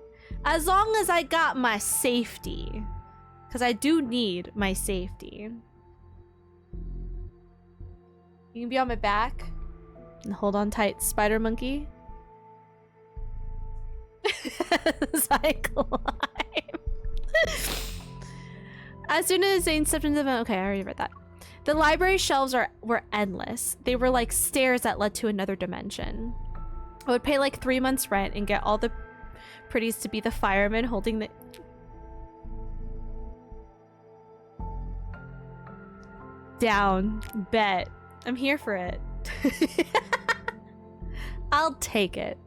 As long as I got my safety. Because I do need my safety. You can be on my back. And hold on tight, spider monkey. Cyclone. As soon as Zayne stepped into the... Okay, I already read that. The library shelves were endless. They were like stairs that led to another dimension. I would pay like 3 months rent and get all the pretties to be the firemen holding the... Down. Bet. I'm here for it. I'll take it.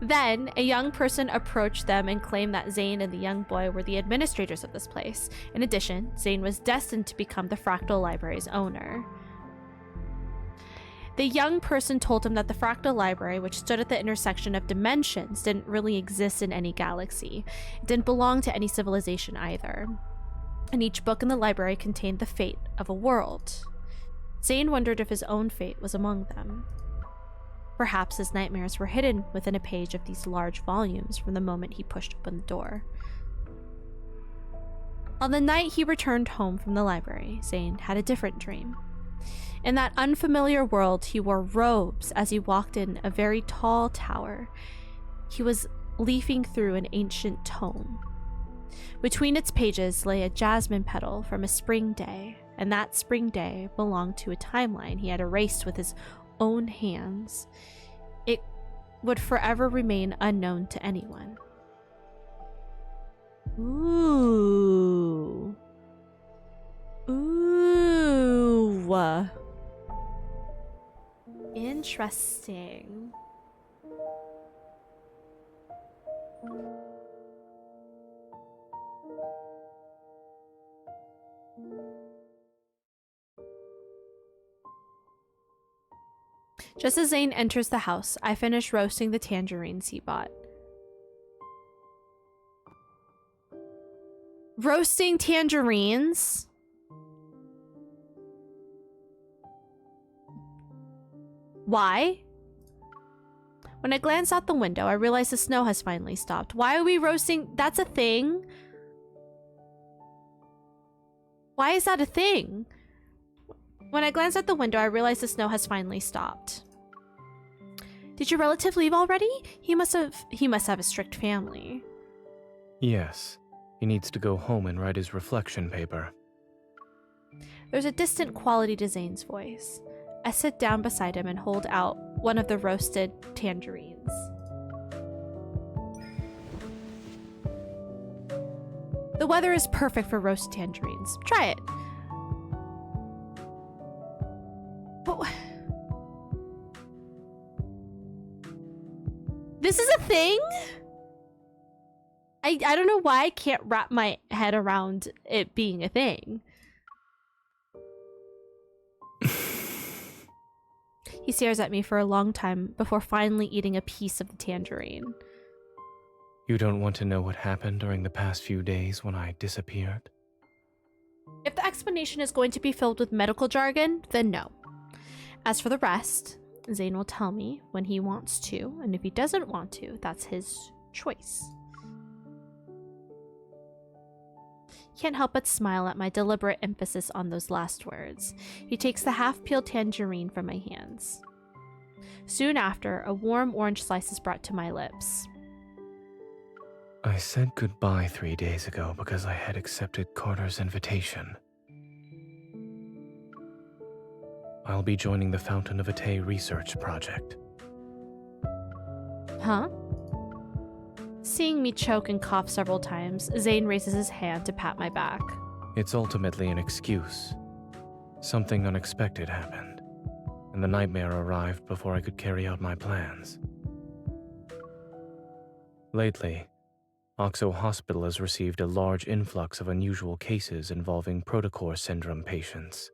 Then, a young person approached them and claimed that Zayne and the young boy were the administrators of this place. In addition, Zayne was destined to become the Fractal Library's owner. The young person told him that the Fractal Library, which stood at the intersection of dimensions, didn't really exist in any galaxy. It didn't belong to any civilization either. And each book in the library contained the fate of a world. Zayne wondered if his own fate was among them. Perhaps his nightmares were hidden within a page of these large volumes from the moment he pushed open the door. On the night he returned home from the library, Zayne had a different dream. In that unfamiliar world, he wore robes as he walked in a very tall tower. He was leafing through an ancient tome. Between its pages lay a jasmine petal from a spring day, and that spring day belonged to a timeline he had erased with his own hands. It would forever remain unknown to anyone. Ooh. Ooh. Interesting. Just as Zayne enters the house, I finish roasting the tangerines he bought. Roasting tangerines? Why? When I glance out the window, I realize the snow has finally stopped. Why are we roasting? That's a thing? Why is that a thing? When I glance out the window, I realize the snow has finally stopped. Did your relative leave already? He must have a strict family. Yes, he needs to go home and write his reflection paper. There's a distant quality to Zayne's voice. I sit down beside him and hold out one of the roasted tangerines. The weather is perfect for roasted tangerines. Try it. But this is a thing? I don't know why I can't wrap my head around it being a thing. He stares at me for a long time before finally eating a piece of the tangerine. You don't want to know what happened during the past few days when I disappeared? If the explanation is going to be filled with medical jargon, then no. As for the rest, Zayne will tell me when he wants to, and if he doesn't want to, that's his choice. Can't help but smile at my deliberate emphasis on those last words. He takes the half-peeled tangerine from my hands. Soon after, a warm orange slice is brought to my lips. I said goodbye 3 days ago because I had accepted Carter's invitation. I'll be joining the Fountain of Vitae research project. Huh? Seeing me choke and cough several times, Zayne raises his hand to pat my back. It's ultimately an excuse. Something unexpected happened, and the nightmare arrived before I could carry out my plans. Lately, Oxo Hospital has received a large influx of unusual cases involving Protocore syndrome patients.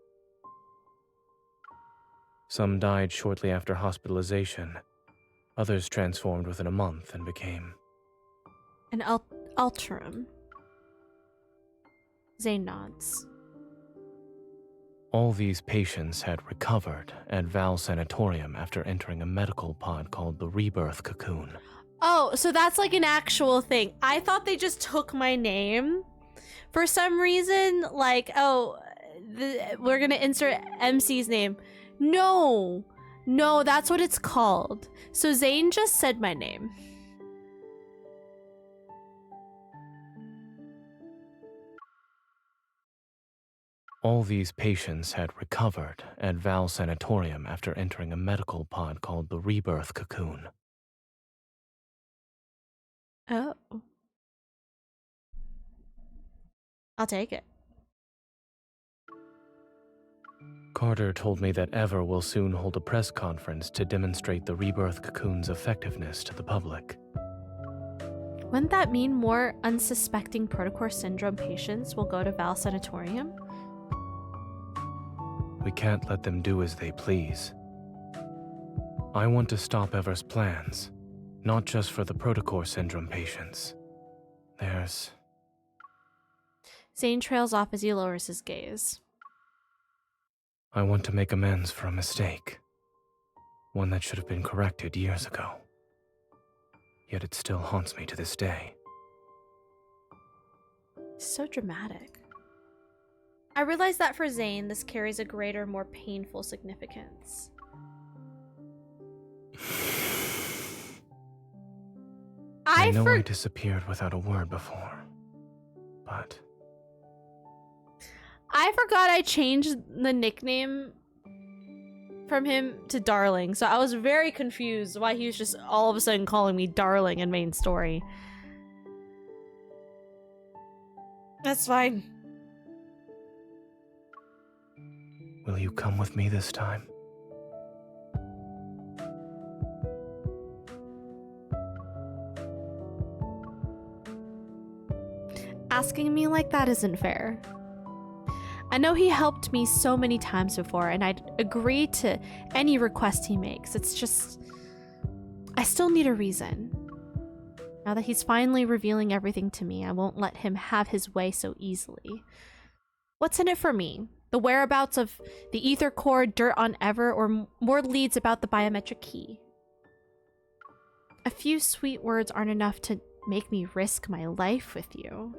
Some died shortly after hospitalization. Others transformed within a month and became... An Alterum. Zayne nods. All these patients had recovered at Val Sanatorium after entering a medical pod called the Rebirth Cocoon. Oh, so that's like an actual thing. I thought they just took my name. For some reason, like, oh, we're gonna insert MC's name. No, that's what it's called. So Zayne just said my name. All these patients had recovered at Val Sanatorium after entering a medical pod called the Rebirth Cocoon. Oh. I'll take it. Carter told me that Ever will soon hold a press conference to demonstrate the Rebirth Cocoon's effectiveness to the public. Wouldn't that mean more unsuspecting Protocore syndrome patients will go to Val Sanatorium? We can't let them do as they please. I want to stop Ever's plans, not just for the Protocore syndrome patients. There's... Zayne trails off as he lowers his gaze. I want to make amends for a mistake. One that should have been corrected years ago. Yet it still haunts me to this day. So dramatic. I realize that for Zayne, this carries a greater, more painful significance. I know I disappeared without a word before, but... I forgot I changed the nickname from him to Darling, so I was very confused why he was just all of a sudden calling me Darling in main story. That's fine. Will you come with me this time? Asking me like that isn't fair. I know he helped me so many times before, and I'd agree to any request he makes. It's just... I still need a reason. Now that he's finally revealing everything to me, I won't let him have his way so easily. What's in it for me? The whereabouts of the ether core, dirt on Ever, or more leads about the biometric key? A few sweet words aren't enough to make me risk my life with you.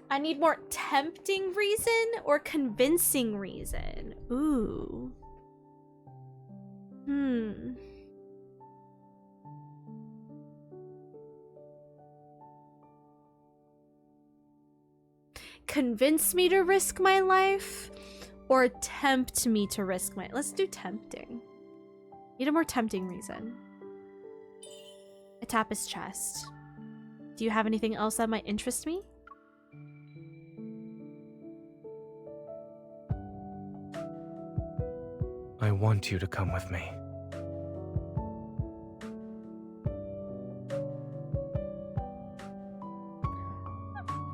I need more tempting reason or convincing reason. Ooh. convince me to risk my life or tempt me to risk my... Let's do tempting. Need a more tempting reason. I tap his chest. Do you have anything else that might interest me? I want you to come with me.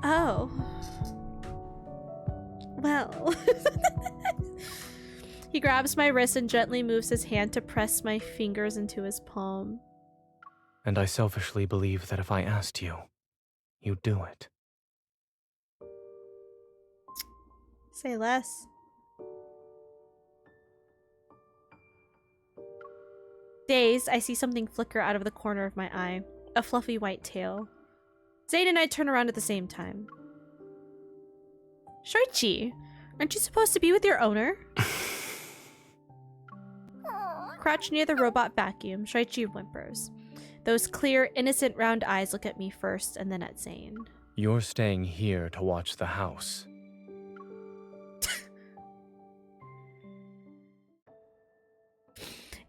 Oh. Well. He grabs my wrist and gently moves his hand to press my fingers into his palm. And I selfishly believe that if I asked you, you'd do it. Say less. Dazed, I see something flicker out of the corner of my eye. A fluffy white tail. Zayne and I turn around at the same time. Shoichi, aren't you supposed to be with your owner? Crouched near the robot vacuum, Shoichi whimpers. Those clear, innocent round eyes look at me first and then at Zayne. You're staying here to watch the house.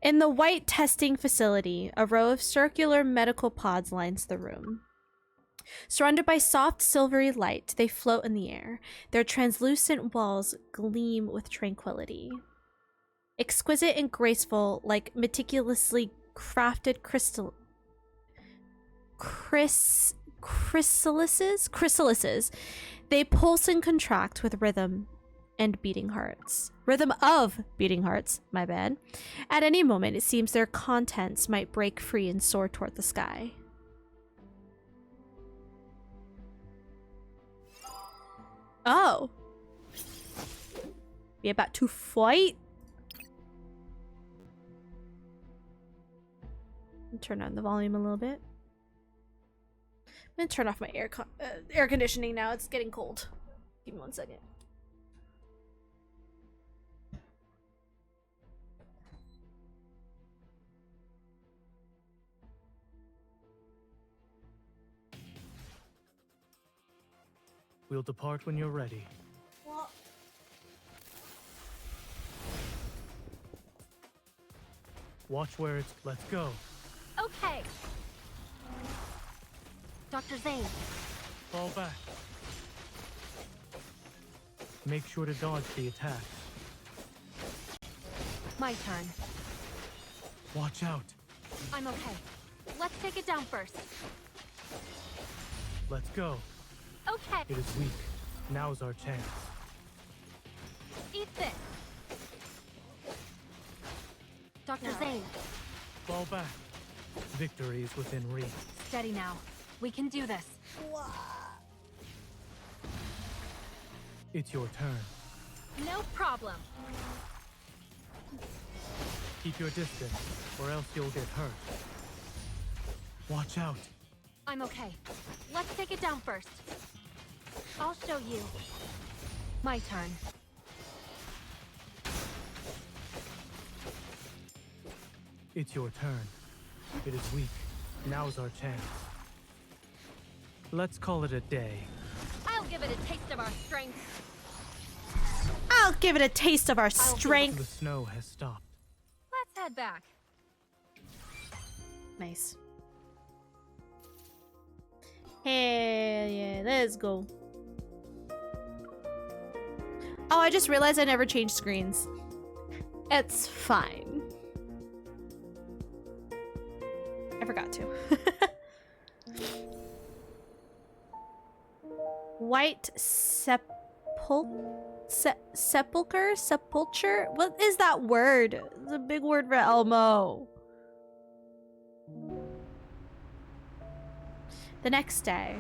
In the white testing facility, a row of circular medical pods lines the room. Surrounded by soft, silvery light, they float in the air. Their translucent walls gleam with tranquility. Exquisite and graceful, like meticulously crafted chrysalises, they pulse and contract with rhythm and beating hearts. Rhythm of beating hearts, my bad. At any moment, it seems their contents might break free and soar toward the sky. Oh. We about to fight? Turn on the volume a little bit. I'm gonna turn off my air conditioning now. It's getting cold. Give me 1 second. We'll depart when you're ready. Well, Watch where it's... Let's go. Okay. Dr. Zayne. Fall back. Make sure to dodge the attack. My turn. Watch out. I'm okay. Let's take it down first. Let's go. Okay. It is weak. Now's our chance. Eat this. Dr. Zayne. Fall back. Victory is within reach. Steady now. We can do this. It's your turn. No problem. Keep your distance, or else you'll get hurt. Watch out. I'm okay. Let's take it down first. I'll show you. My turn. It's your turn. It is weak. Now's our chance. Let's call it a day. I'll give it a taste of our strength. I'll give it a taste of our strength. The snow has stopped. Let's head back. Nice. Hell yeah, let's go. Oh, I just realized I never changed screens. It's fine. I forgot to. White Sepulcher? What is that word? It's a big word for Elmo. The next day.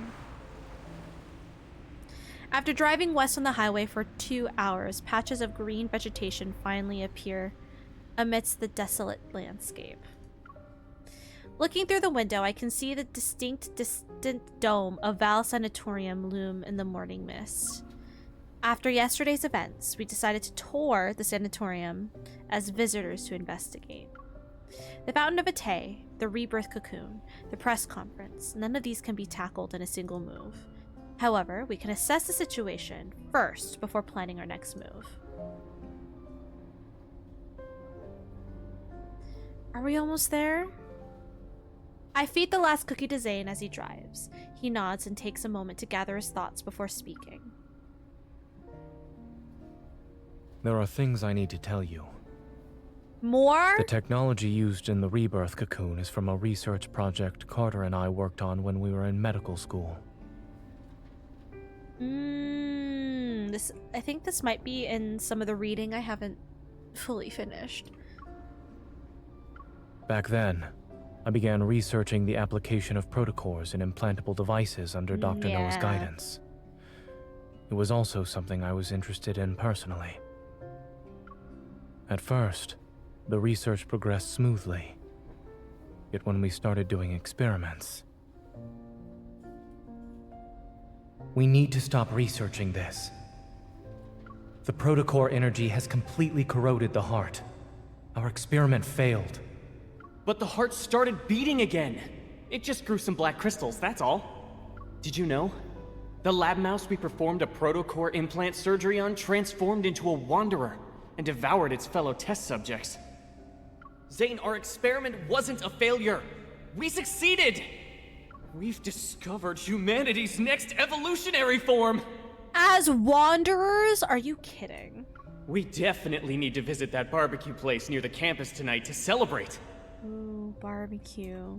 After driving west on the highway for 2 hours, patches of green vegetation finally appear amidst the desolate landscape. Looking through the window, I can see the distant dome of Val Sanatorium loom in the morning mist. After yesterday's events, we decided to tour the sanatorium as visitors to investigate. The Fountain of Ate, the Rebirth Cocoon, the press conference, none of these can be tackled in a single move. However, we can assess the situation first before planning our next move. Are we almost there? I feed the last cookie to Zayne as he drives. He nods and takes a moment to gather his thoughts before speaking. There are things I need to tell you. More? The technology used in the Rebirth cocoon is from a research project Carter and I worked on when we were in medical school. I think this might be in some of the reading I haven't fully finished. Back then, I began researching the application of protocors in implantable devices under Dr. Noah's guidance. It was also something I was interested in personally. At first, the research progressed smoothly. Yet when we started doing experiments... We need to stop researching this. The protocore energy has completely corroded the heart. Our experiment failed. But the heart started beating again. It just grew some black crystals, that's all. Did you know? The lab mouse we performed a protocore implant surgery on transformed into a wanderer and devoured its fellow test subjects. Zayne, our experiment wasn't a failure. We succeeded! We've discovered humanity's next evolutionary form! As wanderers? Are you kidding? We definitely need to visit that barbecue place near the campus tonight to celebrate. Ooh, barbecue.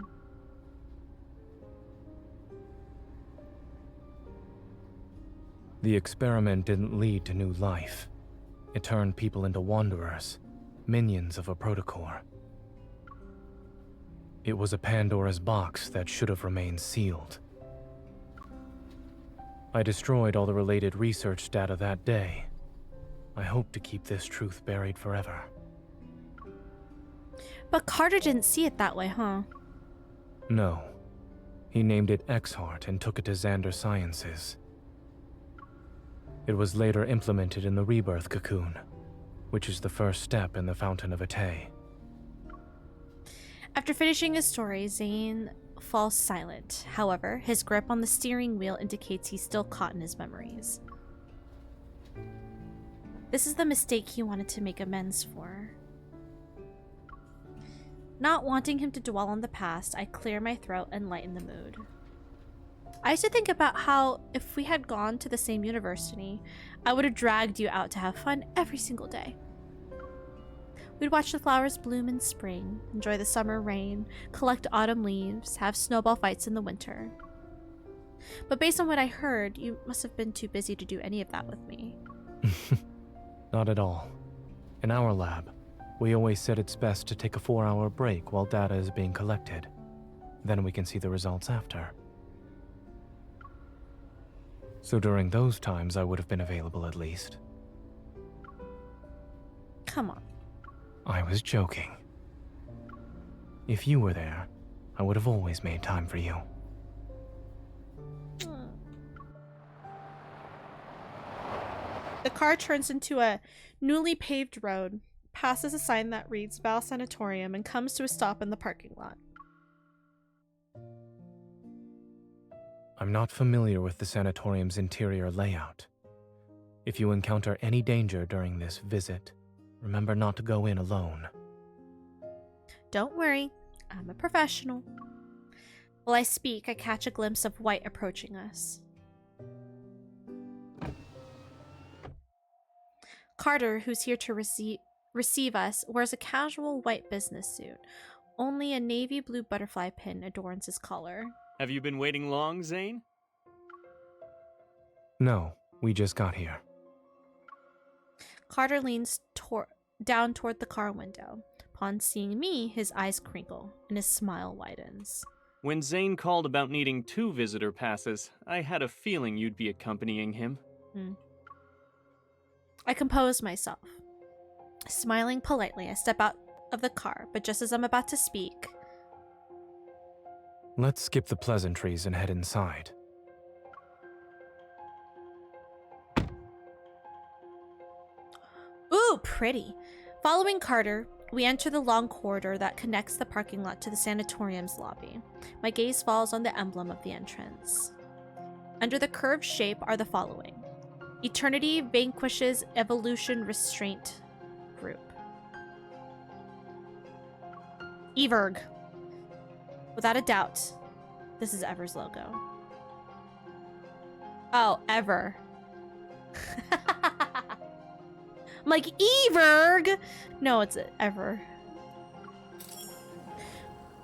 The experiment didn't lead to new life. It turned people into wanderers, minions of a protocore. It was a Pandora's box that should have remained sealed. I destroyed all the related research data that day. I hope to keep this truth buried forever. But Carter didn't see it that way, huh? No. He named it X-Heart and took it to Xander Sciences. It was later implemented in the Rebirth cocoon, which is the first step in the Fountain of Ate. After finishing his story, Zayne falls silent. However, his grip on the steering wheel indicates he's still caught in his memories. This is the mistake he wanted to make amends for. Not wanting him to dwell on the past, I clear my throat and lighten the mood. I used to think about how if we had gone to the same university, I would have dragged you out to have fun every single day. We'd watch the flowers bloom in spring, enjoy the summer rain, collect autumn leaves, have snowball fights in the winter. But based on what I heard, you must have been too busy to do any of that with me. Not at all. In our lab, we always said it's best to take a 4-hour break while data is being collected. Then we can see the results after. So during those times, I would have been available at least. Come on. I was joking. If you were there, I would have always made time for you. The car turns into a newly paved road, passes a sign that reads Val Sanatorium, and comes to a stop in the parking lot. I'm not familiar with the sanatorium's interior layout. If you encounter any danger during this visit, remember not to go in alone. Don't worry, I'm a professional. While I speak, I catch a glimpse of White approaching us. Carter, who's here to receive us, wears a casual white business suit. Only a navy blue butterfly pin adorns his collar. Have you been waiting long, Zayne? No, we just got here. Carter leans down toward the car window. Upon seeing me, his eyes crinkle, and his smile widens. When Zayne called about needing 2 visitor passes, I had a feeling you'd be accompanying him. I compose myself. Smiling politely, I step out of the car, but just as I'm about to speak... Let's skip the pleasantries and head inside. Ooh, pretty. Following Carter, we enter the long corridor that connects the parking lot to the sanatorium's lobby. My gaze falls on the emblem of the entrance. Under the curved shape are the following: Eternity vanquishes Evolution Restraint Group. Everg. Without a doubt, this is Ever's logo. Oh, Ever. I'm like, Everg! No, it's Ever.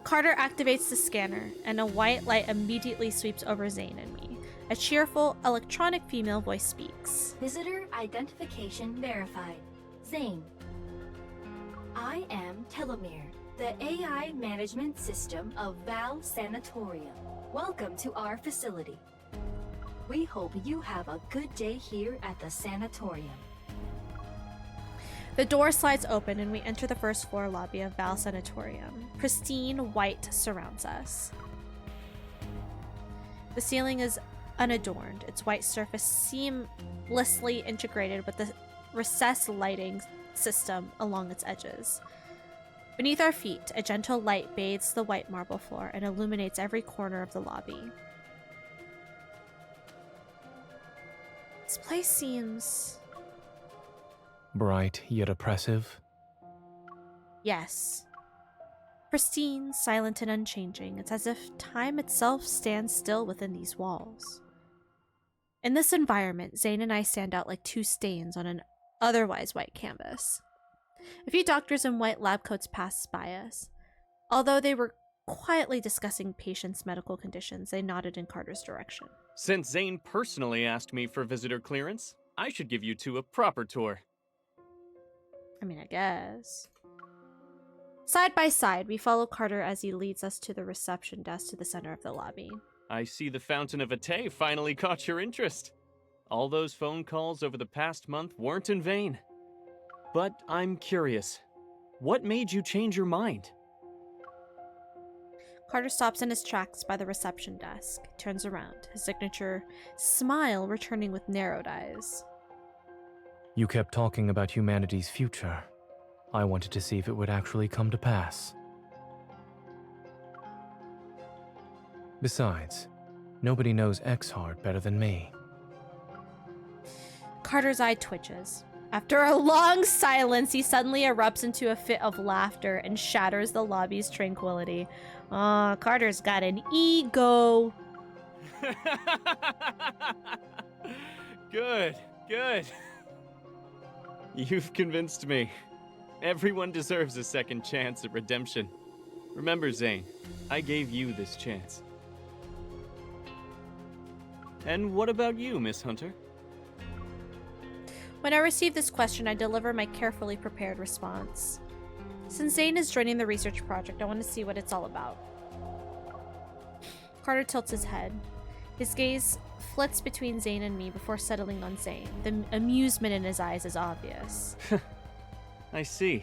Carter activates the scanner, and a white light immediately sweeps over Zayne and me. A cheerful, electronic female voice speaks. Visitor identification verified. Zayne. I am Telomere, the AI management system of Val Sanatorium. Welcome to our facility. We hope you have a good day here at the sanatorium. The door slides open and we enter the first floor lobby of Val Sanatorium. Pristine white surrounds us. The ceiling is unadorned, its white surface seamlessly integrated with the recessed lighting system along its edges. Beneath our feet, a gentle light bathes the white marble floor and illuminates every corner of the lobby. This place seems... bright yet oppressive. Yes. Pristine, silent, and unchanging. It's as if time itself stands still within these walls. In this environment, Zayne and I stand out like two stains on an otherwise white canvas. A few doctors in white lab coats passed by us. Although they were quietly discussing patients' medical conditions, they nodded in Carter's direction. Since Zayne personally asked me for visitor clearance, I should give you two a proper tour. I mean, I guess. Side by side, we follow Carter as he leads us to the reception desk to the center of the lobby. I see the Fountain of Atay finally caught your interest. All those phone calls over the past month weren't in vain. But I'm curious, what made you change your mind? Carter stops in his tracks by the reception desk, turns around, his signature smile returning with narrowed eyes. You kept talking about humanity's future. I wanted to see if it would actually come to pass. Besides, nobody knows Exhard better than me. Carter's eye twitches. After a long silence, he suddenly erupts into a fit of laughter and shatters the lobby's tranquility. Aw, Carter's got an ego. Good, good. You've convinced me. Everyone deserves a second chance at redemption. Remember, Zayne, I gave you this chance. And what about you, Miss Hunter? When I receive this question, I deliver my carefully prepared response. Since Zayne is joining the research project, I want to see what it's all about. Carter tilts his head. His gaze flits between Zayne and me before settling on Zayne. The amusement in his eyes is obvious. I see.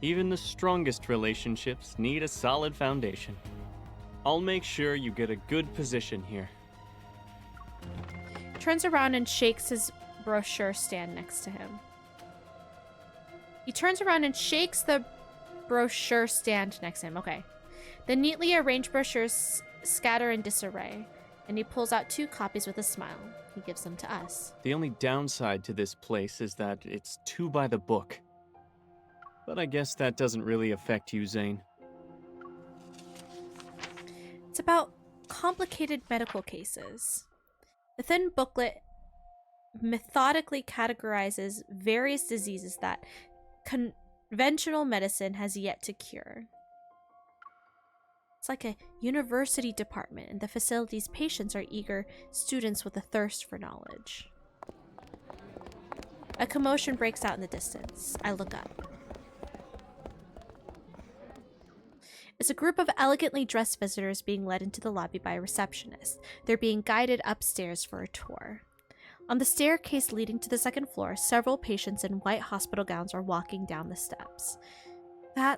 Even the strongest relationships need a solid foundation. I'll make sure you get a good position here. Turns around and shakes his brochure stand next to him. He turns around and shakes the brochure stand next to him. Okay. The neatly arranged brochures scatter in disarray, and he pulls out 2 copies with a smile. He gives them to us. The only downside to this place is that it's too by the book. But I guess that doesn't really affect you, Zayne. It's about complicated medical cases. The thin booklet methodically categorizes various diseases that conventional medicine has yet to cure. It's like a university department, and the facility's patients are eager students with a thirst for knowledge. A commotion breaks out in the distance. I look up. It's a group of elegantly dressed visitors being led into the lobby by a receptionist. They're being guided upstairs for a tour. On the staircase leading to the second floor, several patients in white hospital gowns are walking down the steps. I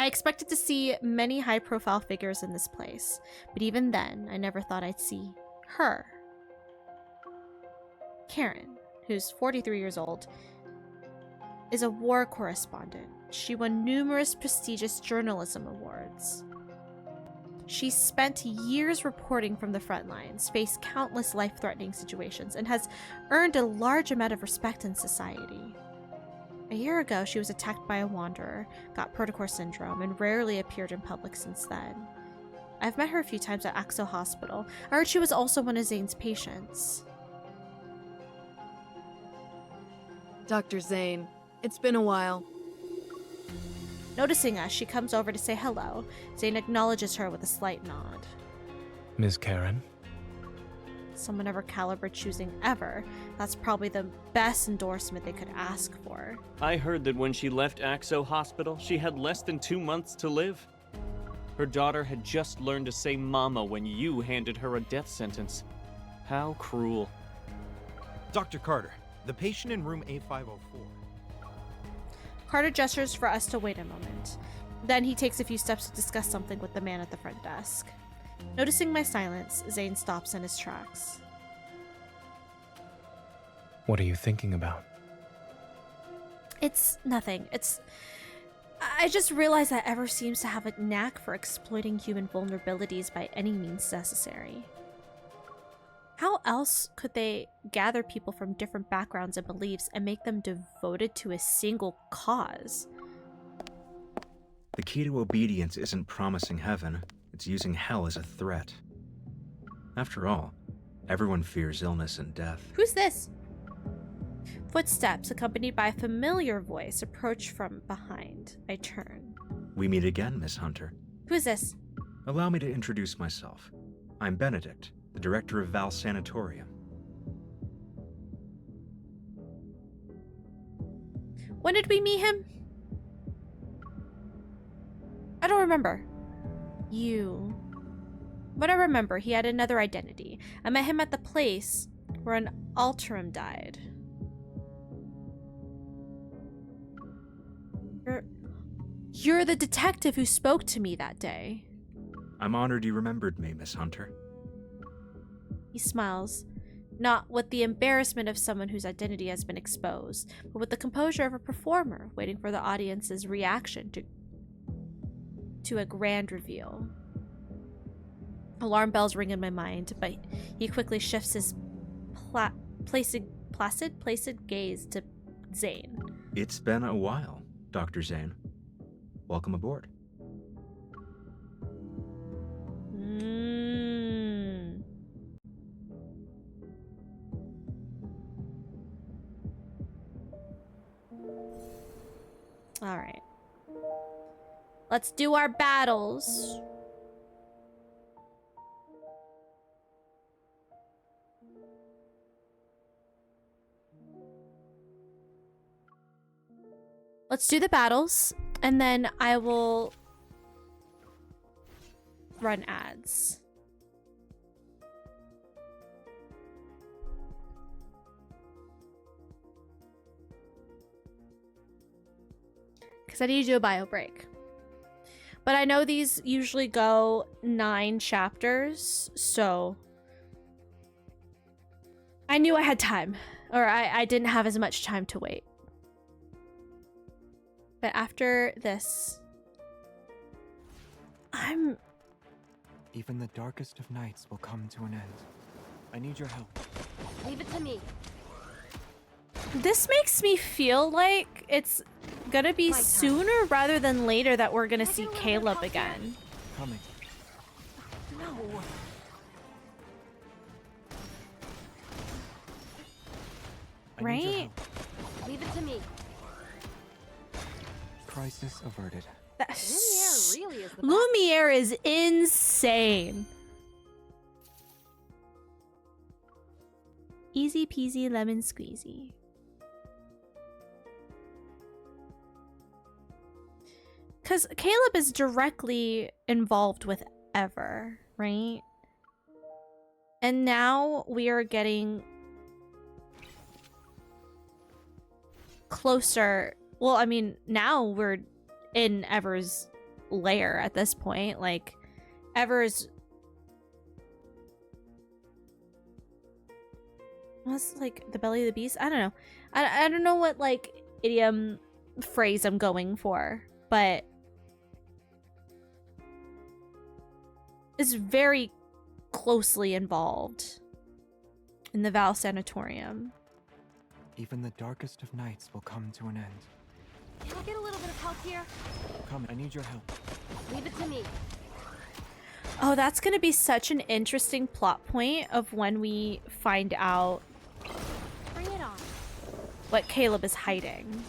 expected to see many high-profile figures in this place, but even then, I never thought I'd see her. Karen, who's 43 years old, is a war correspondent. She won numerous prestigious journalism awards. She spent years reporting from the front lines, faced countless life-threatening situations, and has earned a large amount of respect in society. A year ago, she was attacked by a wanderer, got Protocore syndrome, and rarely appeared in public since then. I've met her a few times at Axo Hospital. I heard she was also one of Zayne's patients. Dr. Zayne, it's been a while. Noticing us, she comes over to say hello. Zayne acknowledges her with a slight nod. Ms. Karen? Someone of her caliber choosing ever. That's probably the best endorsement they could ask for. I heard that when she left Axo Hospital, she had less than 2 months to live. Her daughter had just learned to say mama when you handed her a death sentence. How cruel. Dr. Carter, the patient in room A504. Carter gestures for us to wait a moment. Then he takes a few steps to discuss something with the man at the front desk. Noticing my silence, Zayne stops in his tracks. What are you thinking about? It's nothing. I just realized that Ever seems to have a knack for exploiting human vulnerabilities by any means necessary. How else could they gather people from different backgrounds and beliefs and make them devoted to a single cause? The key to obedience isn't promising heaven, it's using hell as a threat. After all, everyone fears illness and death. Who's this? Footsteps, accompanied by a familiar voice, approach from behind. I turn. We meet again, Miss Hunter. Who is this? Allow me to introduce myself. I'm Benedict, the director of Val Sanatorium. When did we meet him? I don't remember. But I remember he had another identity. I met him at the place where an Alterum died. You're the detective who spoke to me that day. I'm honored you remembered me, Miss Hunter. He smiles, not with the embarrassment of someone whose identity has been exposed, but with the composure of a performer waiting for the audience's reaction to a grand reveal. Alarm bells ring in my mind, but he quickly shifts his placid gaze to Zayne. It's been a while, Dr. Zayne. Welcome aboard. All right. Let's do our battles. Let's do the battles, and then I will run ads. Because I need to do a bio break. But I know these usually go 9 chapters, so I knew I had time. Or I didn't have as much time to wait. But after this, Even the darkest of nights will come to an end. I need your help. Leave it to me. This makes me feel like it's gonna be sooner rather than later that we're gonna see Caleb again. Coming. No. Right? Leave it to me. Crisis averted. Lumiere really is the Lumiere is insane. Easy peasy lemon squeezy. Because Caleb is directly involved with Ever, right? And now we are getting closer. Well, I mean, now we're in Ever's lair at this point. Like, Ever's... What's, like, the belly of the beast? I don't know. I don't know what, like, idiom phrase I'm going for, but... is very closely involved in the Val Sanatorium. Even the darkest of nights will come to an end. Can I get a little bit of help here? Come, I need your help. Leave it to me. Oh, that's gonna be such an interesting plot point of when we find out Bring it on. what Caleb is hiding.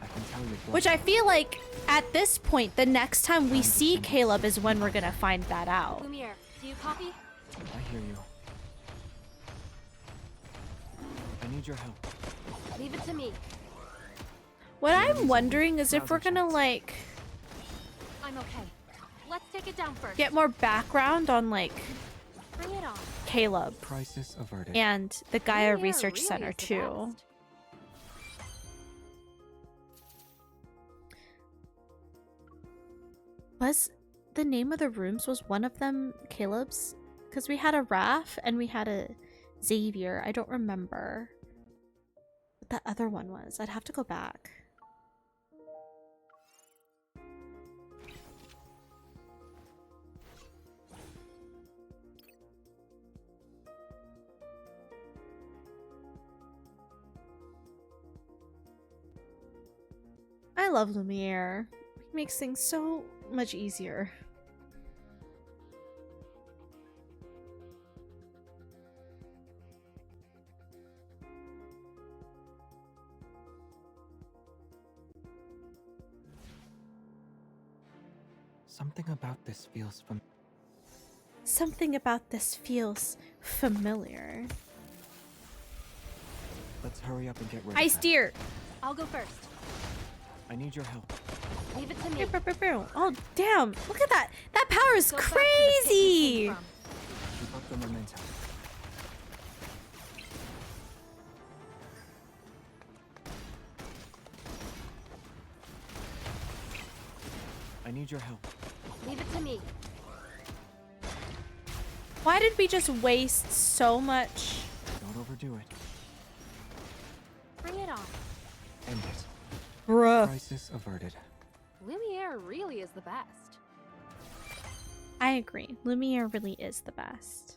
I can tell you Which I feel like at this point, the next time we see Caleb is when we're gonna find that out. Lumiere, do you copy? I hear you. I need your help. Leave it to me. What I'm wondering is if we're gonna like I'm okay. Let's take it down first. get more background on like Bring it on. Caleb crisis averted. and the Gaia Lumiere Research really Center is the too. best. Was the name of the rooms, was one of them Caleb's? Because we had a Raph and we had a Xavier. I don't remember what that other one was. I'd have to go back. I love Lumiere. It makes things so much easier. Something about this feels Something about this feels familiar. Let's hurry up and get ready. I steer. I'll go first. I need your help. Leave it to me. Oh damn! Look at that. That power is Go back to the pit you crazy. came from. Keep up the momentum. I need your help. Leave it to me. Why did we just waste so much? Don't overdo it. Bring it on. End it. Bruh. Crisis averted. Lumiere really is the best. I agree. Lumiere really is the best.